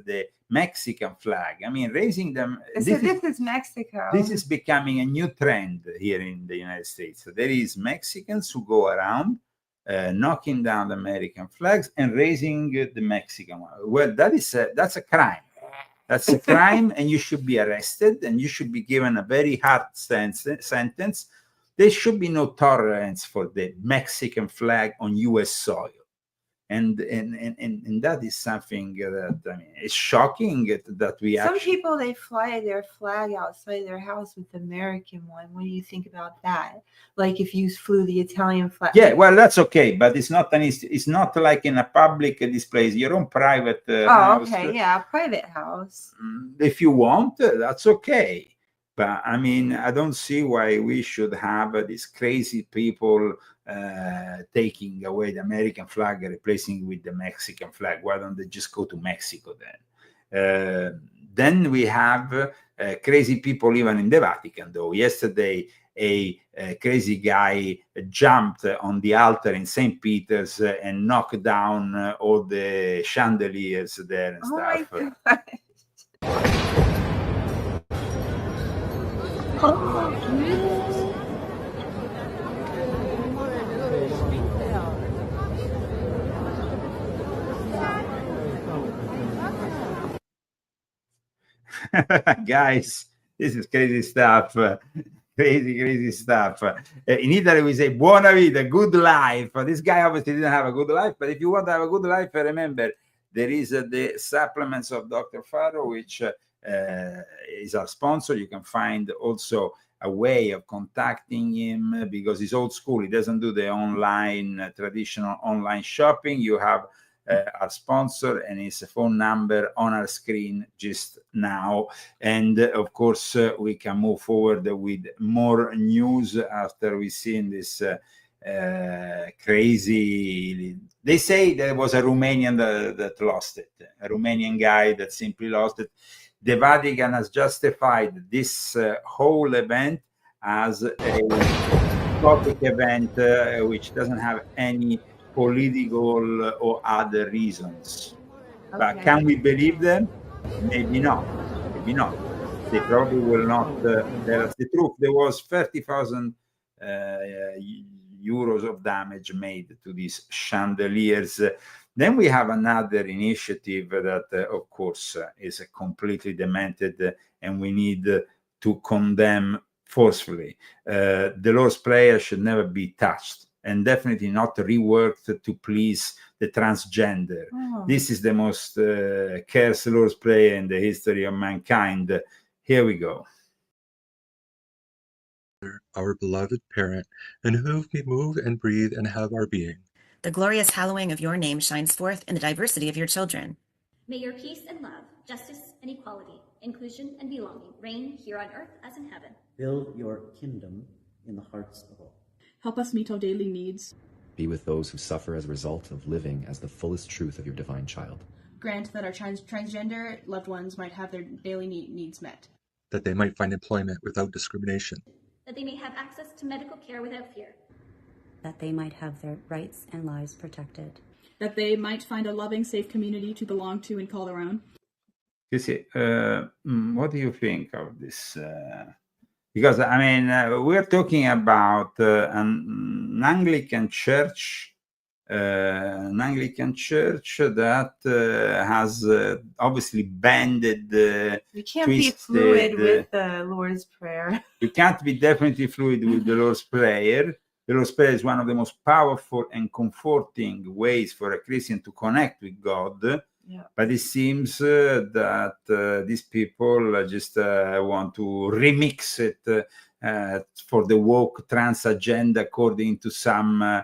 the Mexican flag. I mean, raising them. So this is Mexico. This is becoming a new trend here in the United States. So there is Mexicans who go around knocking down the American flags and raising the Mexican one. Well, that's a crime. That's a crime, and you should be arrested, and you should be given a very hard sentence. There should be no tolerance for the Mexican flag on U.S. soil, and that is something that it's shocking that we. Some people, they fly their flag outside their house with the American one. What do you think about that? Like if you flew the Italian flag. Yeah, well, that's okay, but it's not like in a public display. Your own private house. Okay, yeah, private house. If you want, that's okay. But I mean, I don't see why we should have these crazy people taking away the American flag and replacing it with the Mexican flag. Why don't they just go to Mexico then? Then we have crazy people even in the Vatican, though. Yesterday, a crazy guy jumped on the altar in St. Peter's and knocked down all the chandeliers there and stuff. Guys, this is crazy stuff. Crazy stuff. In Italy, we say buona vita, good life. This guy obviously didn't have a good life, but if you want to have a good life, remember, there is the supplements of Dr. Faro, which is our sponsor. You can find also a way of contacting him because he's old school. He doesn't do the online, traditional online shopping. You have our sponsor and his phone number on our screen just now. And of course, we can move forward with more news after we've seen this crazy. They say there was a Romanian that lost it, a Romanian guy that simply lost it. The Vatican has justified this whole event as a public event which doesn't have any political or other reasons. Okay. But can we believe them? Maybe not. Maybe not. They probably will not tell us the truth. There was 30,000 euros of damage made to these chandeliers. Then we have another initiative that, of course, is completely demented, and we need to condemn forcefully. The Lord's Prayer should never be touched, and definitely not reworked to please the transgender. Oh. This is the most cursed Lord's Prayer in the history of mankind. Here we go. Our beloved parent, in whom we move and breathe and have our being. The glorious hallowing of your name shines forth in the diversity of your children. May your peace and love, justice and equality, inclusion and belonging reign here on earth as in heaven. Build your kingdom in the hearts of all. Help us meet our daily needs. Be with those who suffer as a result of living as the fullest truth of your divine child. Grant that our transgender loved ones might have their daily needs met. That they might find employment without discrimination. That they may have access to medical care without fear. That they might have their rights and lives protected. That they might find a loving, safe community to belong to and call their own. You see, what do you think of this? Because, I mean, we're talking about an Anglican church an Anglican church that has obviously banded, You can't be fluid with the Lord's Prayer. You can't be definitely fluid with the Lord's Prayer. The Lord's Prayer is one of the most powerful and comforting ways for a Christian to connect with God. Yeah. But it seems that these people just want to remix it for the woke trans agenda according to some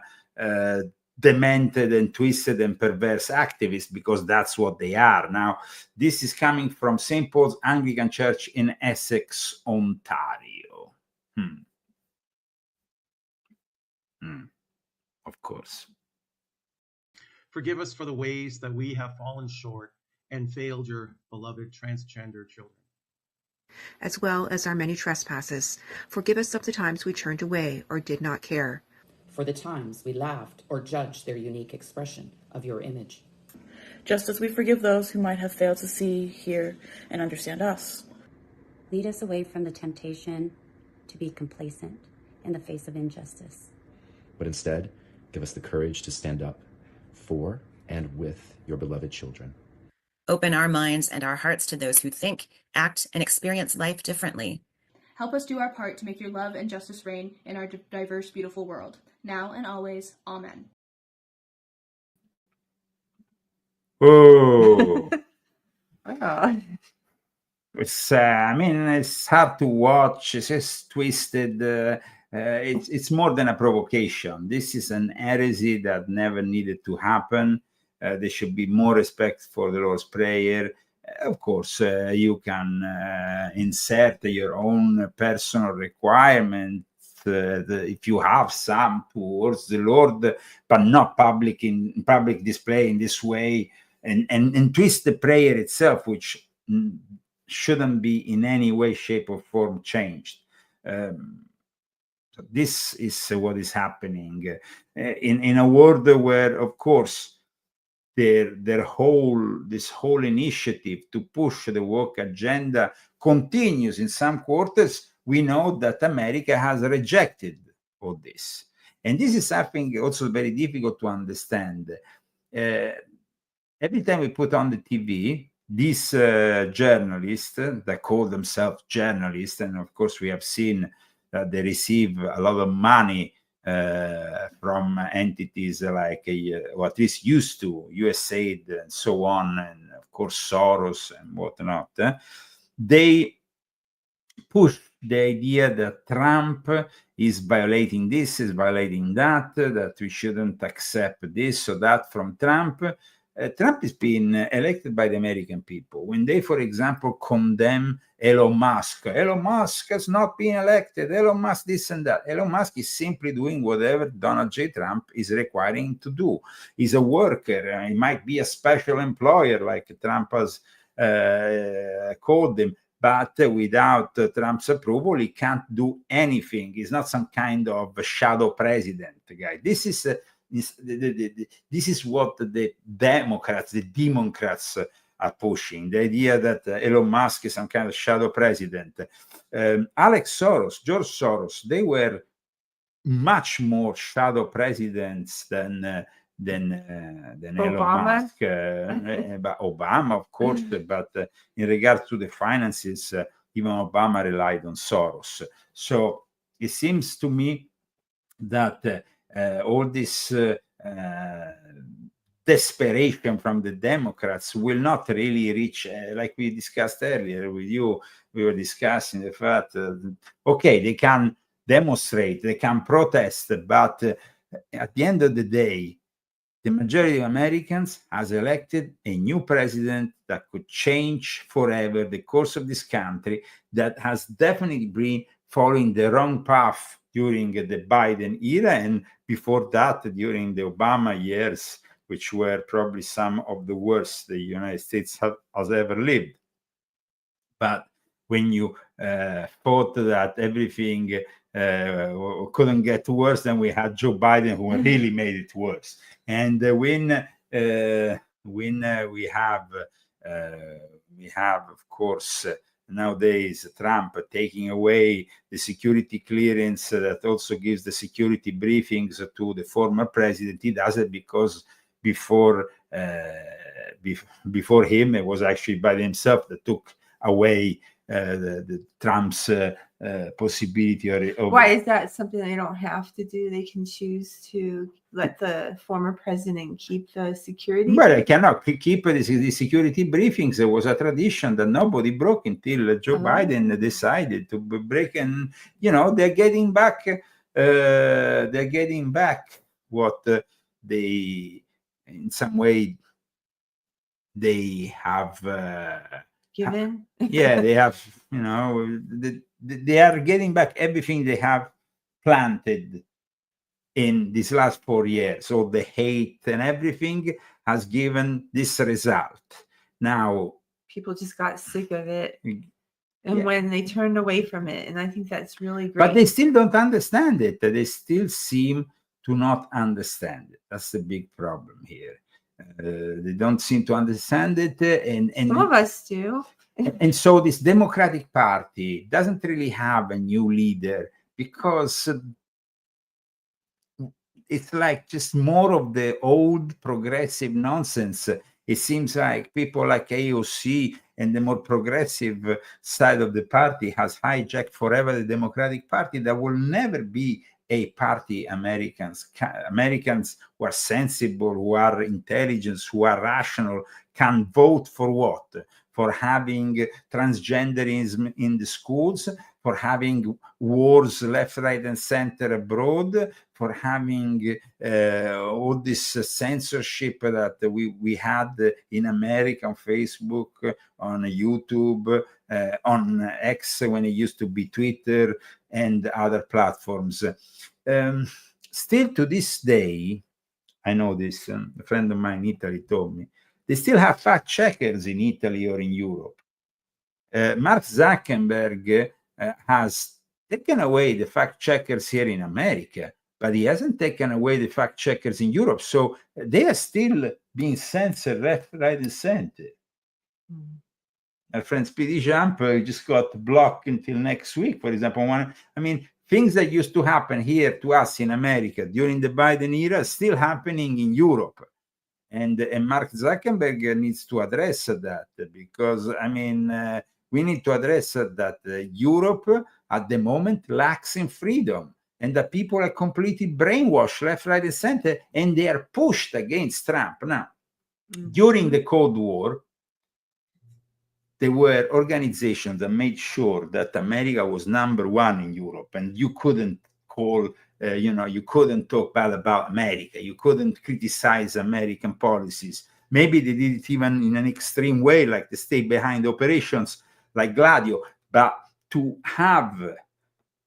demented and twisted and perverse activists, because that's what they are. Now, this is coming from St. Paul's Anglican Church in Essex, Ontario. Of course. Forgive us for the ways that we have fallen short and failed your beloved transgender children. As well as our many trespasses. Forgive us of the times we turned away or did not care. For the times we laughed or judged their unique expression of your image. Just as we forgive those who might have failed to see, hear, and understand us. Lead us away from the temptation to be complacent in the face of injustice. But instead, give us the courage to stand up for and with your beloved children. Open our minds and our hearts to those who think, act, and experience life differently. Help us do our part to make your love and justice reign in our diverse, beautiful world, now and always. Amen. Oh. Wow. It's, I mean, it's hard to watch. It's just twisted. It's more than a provocation. This is an heresy that never needed to happen. There should be more respect for the Lord's Prayer. Of course, you can insert your own personal requirements if you have some towards the Lord, but not public display in this way, and twist the prayer itself, which shouldn't be in any way, shape, or form changed. So this is what is happening in a world where, of course, this whole initiative to push the woke agenda continues in some quarters. We know that America has rejected all this, and this is something also very difficult to understand. Every time we put on the TV, these journalists that call themselves journalists, and of course we have seen that they receive a lot of money from entities like, or at least used to, Usaid and so on, and of course Soros and whatnot. They push the idea that Trump is violating this, is violating that, that we shouldn't accept this or that from Trump. Trump is being elected by the American people. When they, for example, condemn Elon Musk has not been elected, Elon Musk this and that. Elon Musk is simply doing whatever Donald J. Trump is requiring him to do. He's a worker. He might be a special employer, like Trump has called him, but without Trump's approval, he can't do anything. He's not some kind of shadow president guy. This is what the Democrats are pushing, the idea that Elon Musk is some kind of shadow president. George Soros, they were much more shadow presidents than Elon Musk, but Obama, of course, but in regards to the finances, even Obama relied on Soros. So it seems to me that all this desperation from the Democrats will not really reach, like we discussed earlier with you, we were discussing the fact okay, they can demonstrate, they can protest, but at the end of the day, the majority of Americans has elected a new president that could change forever the course of this country, that has definitely been following the wrong path during the Biden era, and before that, during the Obama years, which were probably some of the worst the United States has ever lived. But when you thought that everything couldn't get worse, then we had Joe Biden, who really made it worse. And when we have, of course, nowadays Trump taking away the security clearance that also gives the security briefings to the former president. He does it because before him, it was actually Biden himself that took away the Trump's possibility. Why is that something they don't have to do? They can choose to let the former president keep the security. But I cannot keep the security briefings. There was a tradition that nobody broke until Joe Biden decided to break, and they're getting back. They're getting back what they, in some way, they have given. Yeah, they have. They are getting back everything they have planted in these last 4 years. So the hate and everything has given this result. Now people just got sick of it, and when they turned away from it, and I think that's really great. But they still don't understand it. They still seem to not understand it. That's the big problem here. They don't seem to understand it, and some of us do. And so this Democratic Party doesn't really have a new leader because it's like just more of the old progressive nonsense. It seems like people like AOC and the more progressive side of the party has hijacked forever the Democratic Party. There will never be a party. Americans who are sensible, who are intelligent, who are rational, can vote for what? For having transgenderism in the schools, for having wars left, right, and center abroad, for having all this censorship that we had in America on Facebook, on YouTube, on X when it used to be Twitter, and other platforms. Still to this day, I know this, a friend of mine in Italy told me, they still have fact checkers in Italy or in Europe. Mark Zuckerberg has taken away the fact checkers here in America, but he hasn't taken away the fact checkers in Europe. So they are still being censored left, right, and center. My friend Speedy Jump just got blocked until next week, for example. Things that used to happen here to us in America during the Biden era are still happening in Europe. And Mark Zuckerberg needs to address that, because, we need to address that Europe at the moment lacks in freedom, and that people are completely brainwashed left, right, and center, and they are pushed against Trump. Now, during the Cold War, there were organizations that made sure that America was number one in Europe, and you couldn't call, you couldn't talk bad about America. You couldn't criticize American policies. Maybe they did it even in an extreme way, like the stay behind operations, like Gladio. But to have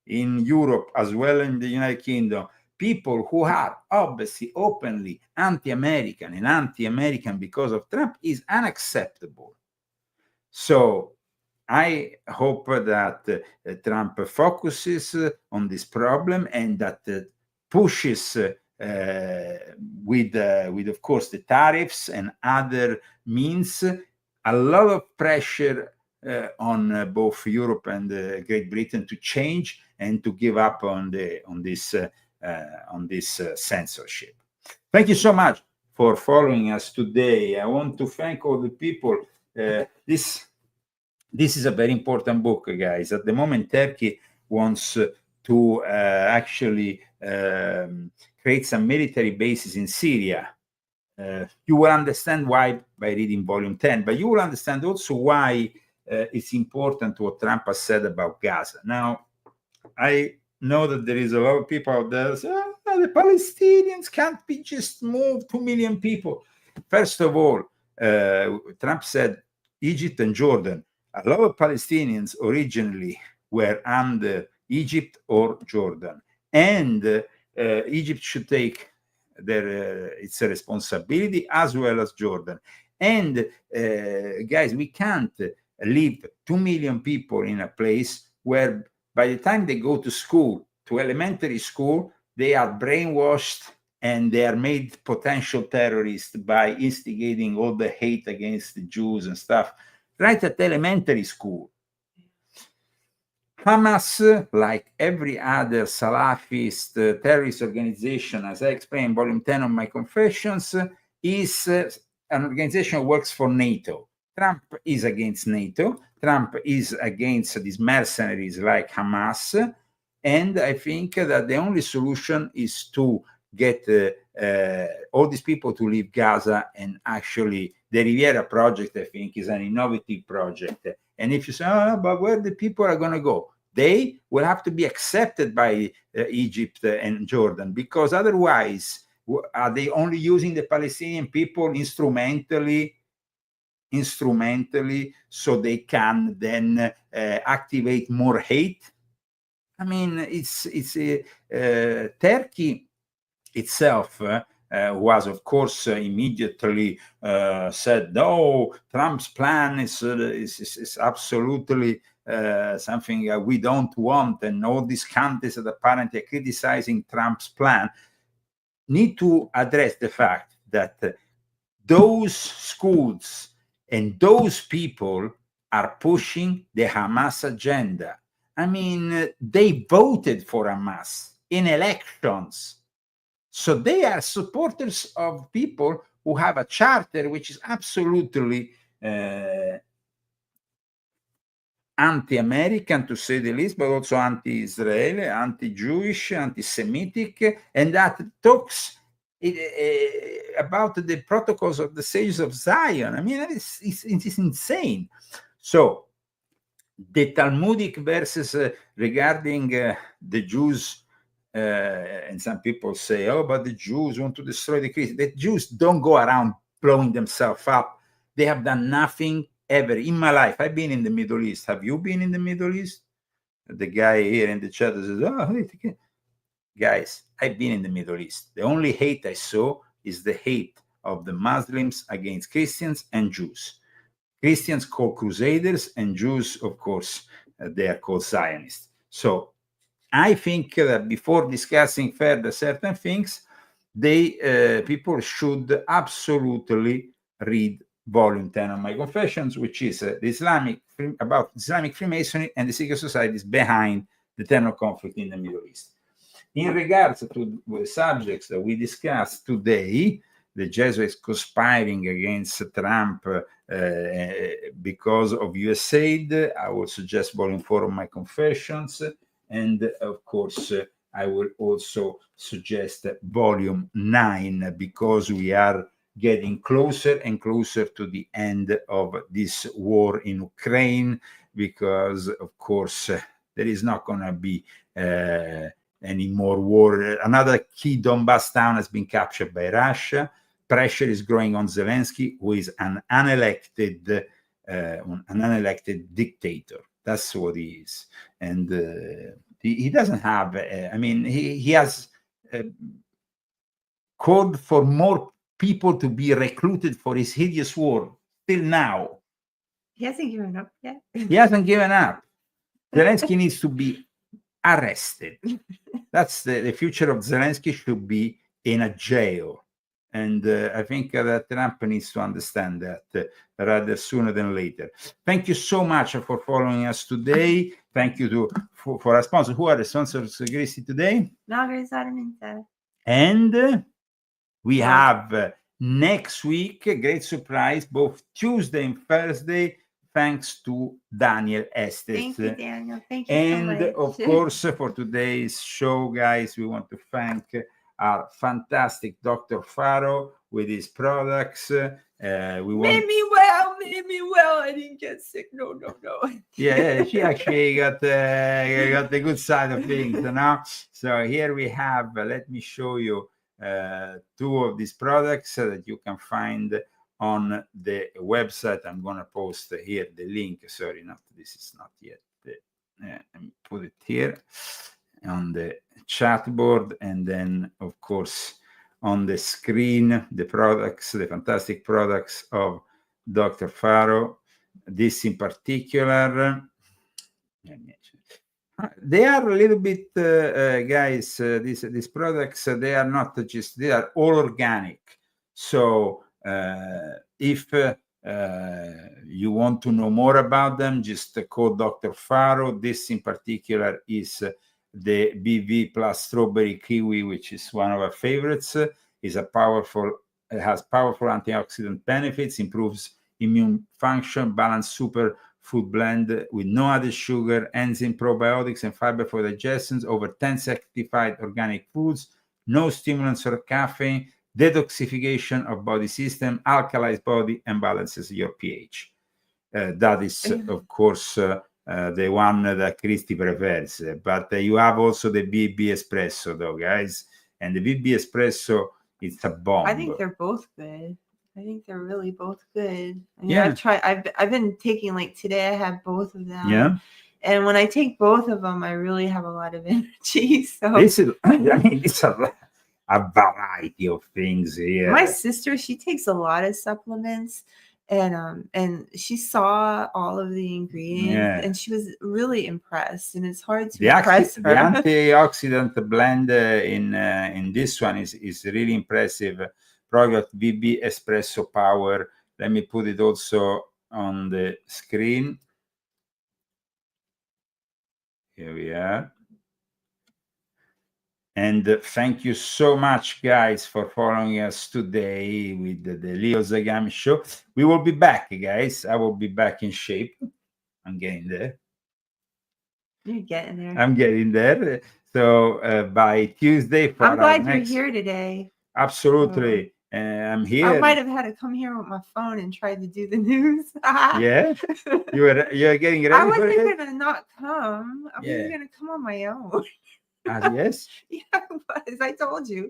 in Europe, as well in the United Kingdom, people who are obviously openly anti-American and anti-American because of Trump is unacceptable. So I hope that Trump focuses on this problem, and that pushes with of course the tariffs and other means a lot of pressure on both Europe and Great Britain to change and to give up on this censorship. Thank you so much for following us today. I want to thank all the people. This is a very important book, guys. At the moment, Turkey wants to actually create some military bases in Syria. You will understand why by reading volume 10, but you will understand also why it's important what Trump has said about Gaza. Now, I know that there is a lot of people out there that say, the Palestinians can't be just moved, 2 million people. First of all, Trump said Egypt and Jordan. A lot of Palestinians originally were under Egypt or Jordan, and Egypt should take its responsibility, as well as Jordan. And guys, we can't leave 2 million people in a place where by the time they go to school, to elementary school, they are brainwashed and they are made potential terrorists by instigating all the hate against the Jews and stuff right at elementary school. Hamas, like every other Salafist terrorist organization, as I explained in volume 10 of my confessions, is an organization that works for NATO. Trump is against NATO. Trump is against these mercenaries like Hamas. And I think that the only solution is to get all these people to leave Gaza. And actually, the Riviera project, I think, is an innovative project. And if you say, oh, but where the people are going to go? They will have to be accepted by Egypt and Jordan, because otherwise, are they only using the Palestinian people instrumentally so they can then activate more hate? I mean, it's Turkey itself was, of course, immediately said, no, Trump's plan is absolutely something we don't want, and all these countries that apparently are criticizing Trump's plan need to address the fact that those schools and those people are pushing the Hamas agenda. I mean, they voted for Hamas in elections. So they are supporters of people who have a charter which is absolutely anti-American, to say the least, but also anti-Israeli, anti-Jewish, anti-Semitic, and that talks about the protocols of the sages of Zion. I mean, it's insane. So the Talmudic verses regarding the Jews, and some people say, oh, but the Jews want to destroy the Christians. The Jews don't go around blowing themselves up. They have done nothing ever in my life. I've been in the Middle East. Have you been in the Middle East? The guy here in the chat says, oh, guys, I've been in the Middle East. The only hate I saw is the hate of the Muslims against Christians and Jews. Christians called Crusaders, and Jews, of course, they are called Zionists. So I think that before discussing further certain things, people should absolutely read volume 10 of my confessions, which is about Islamic Freemasonry and the secret societies behind the eternal conflict in the Middle East. In regards to the subjects that we discussed today, the Jesuits conspiring against Trump because of Usaid, I will suggest volume 4 of my confessions. And of course, I will also suggest volume 9, because we are getting closer and closer to the end of this war in Ukraine, because of course, there is not going to be any more war. Another key Donbass town has been captured by Russia. Pressure is growing on Zelensky, who is an unelected dictator. That's what he is. And he doesn't have, he has called for more people to be recruited for his hideous war till now. He hasn't given up yet. He hasn't given up. Zelensky needs to be arrested. That's the future of Zelensky, should be in a jail. And I think that Trump needs to understand that rather sooner than later. Thank you so much for following us today. Thank you for our sponsors. Who are the sponsors, Gracie, today? And we have next week, a great surprise, both Tuesday and Thursday, thanks to Daniel Estes. Thank you, Daniel. Thank you and so much. Of course, for today's show, guys, we want to thank our fantastic Dr. Faro with his products. Made me well. I didn't get sick. No. Yeah, she actually got the good side of things, you know. So here we have, let me show you 2 of these products that you can find on the website. I'm going to post here the link. Sorry, this is not yet. Let me put it here on the chat board, and then of course on the screen the products, the fantastic products of Dr. Faro. This in particular, they are a little bit guys, these products, they are not just, they are all organic. So if you want to know more about them, just call Dr. Faro. This in particular is the BV plus strawberry kiwi, which is one of our favorites. It has powerful antioxidant benefits, improves immune function, balanced super food blend with no added sugar, enzyme, probiotics, and fiber for digestion, over 10 certified organic foods, no stimulants or caffeine, detoxification of body system, alkalizes body, and balances your pH. That is, of course, the one that Christy prefers. But you have also the BB Espresso, though, guys. And the BB Espresso, it's a bomb. I think they're both good. I think they're really both good. I mean, Yeah. I've been taking, like today I had both of them. Yeah. And when I take both of them, I really have a lot of energy. So This is, I mean, it's a variety of things here. my sister, she takes a lot of supplements, and she saw all of the ingredients, Yeah. and she was really impressed. And it's hard to The impress the her. antioxidant blend in this one is really impressive. Product BB Espresso Power. Let me put it also on the screen. Here we are. And thank you so much, guys, for following us today with the Leo Zagami show. We will be back, guys. I will be back in shape. I'm getting there. You're getting there. I'm getting there. So by Tuesday, for I'm glad our you're next- here today. Absolutely. I'm here. I might have had to come here with my phone and try to do the news. Yeah, you're getting ready I for wasn't it. gonna not come. I Yeah. wasn't gonna come on my own. Yes. Yeah, I was. I told you.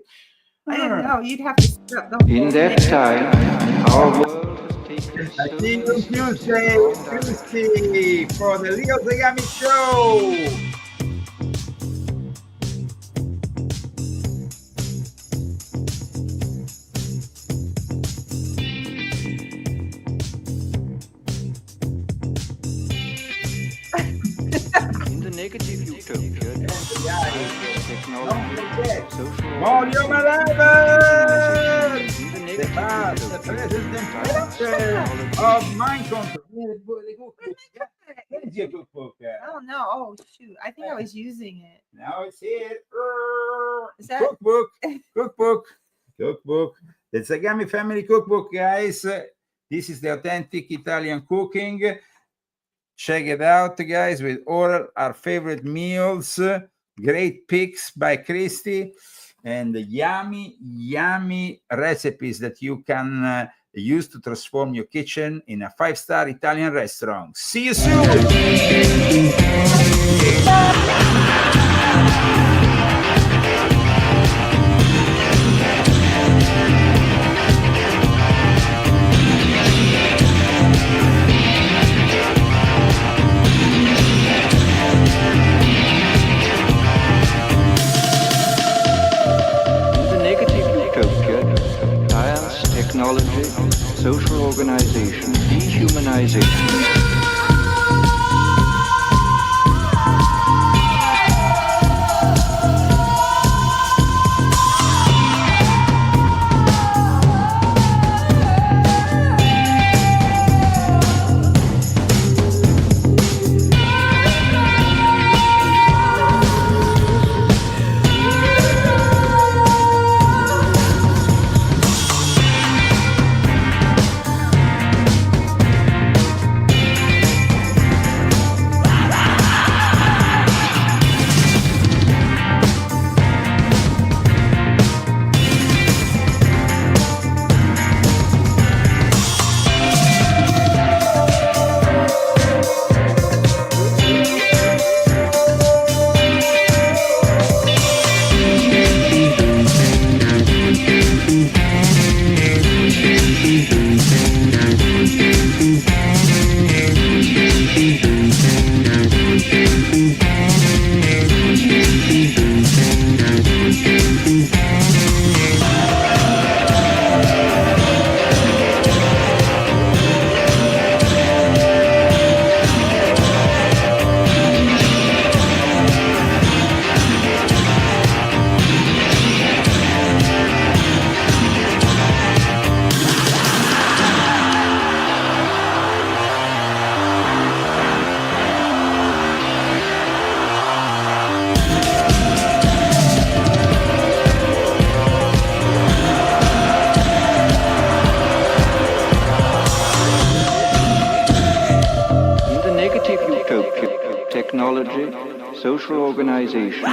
I didn't know you'd have to step the In whole that thing. time, our world has taken I see you Tuesday, Christy, for the Leo Zagami show. in the negative utopia. Volume 11! The past, the present, and future of mind control. Where's your cookbook? I don't know. Oh shoot! I think I was using it. Now it's here. Is that Cookbook. The Zagami family cookbook, guys. This is the authentic Italian cooking. Check it out, guys, with all our favorite meals. Great picks by Christy, and yummy recipes that you can use to transform your kitchen in a 5-star Italian restaurant. See you soon. The negative utopia, science, technology, social organization, dehumanization. technology, social organization,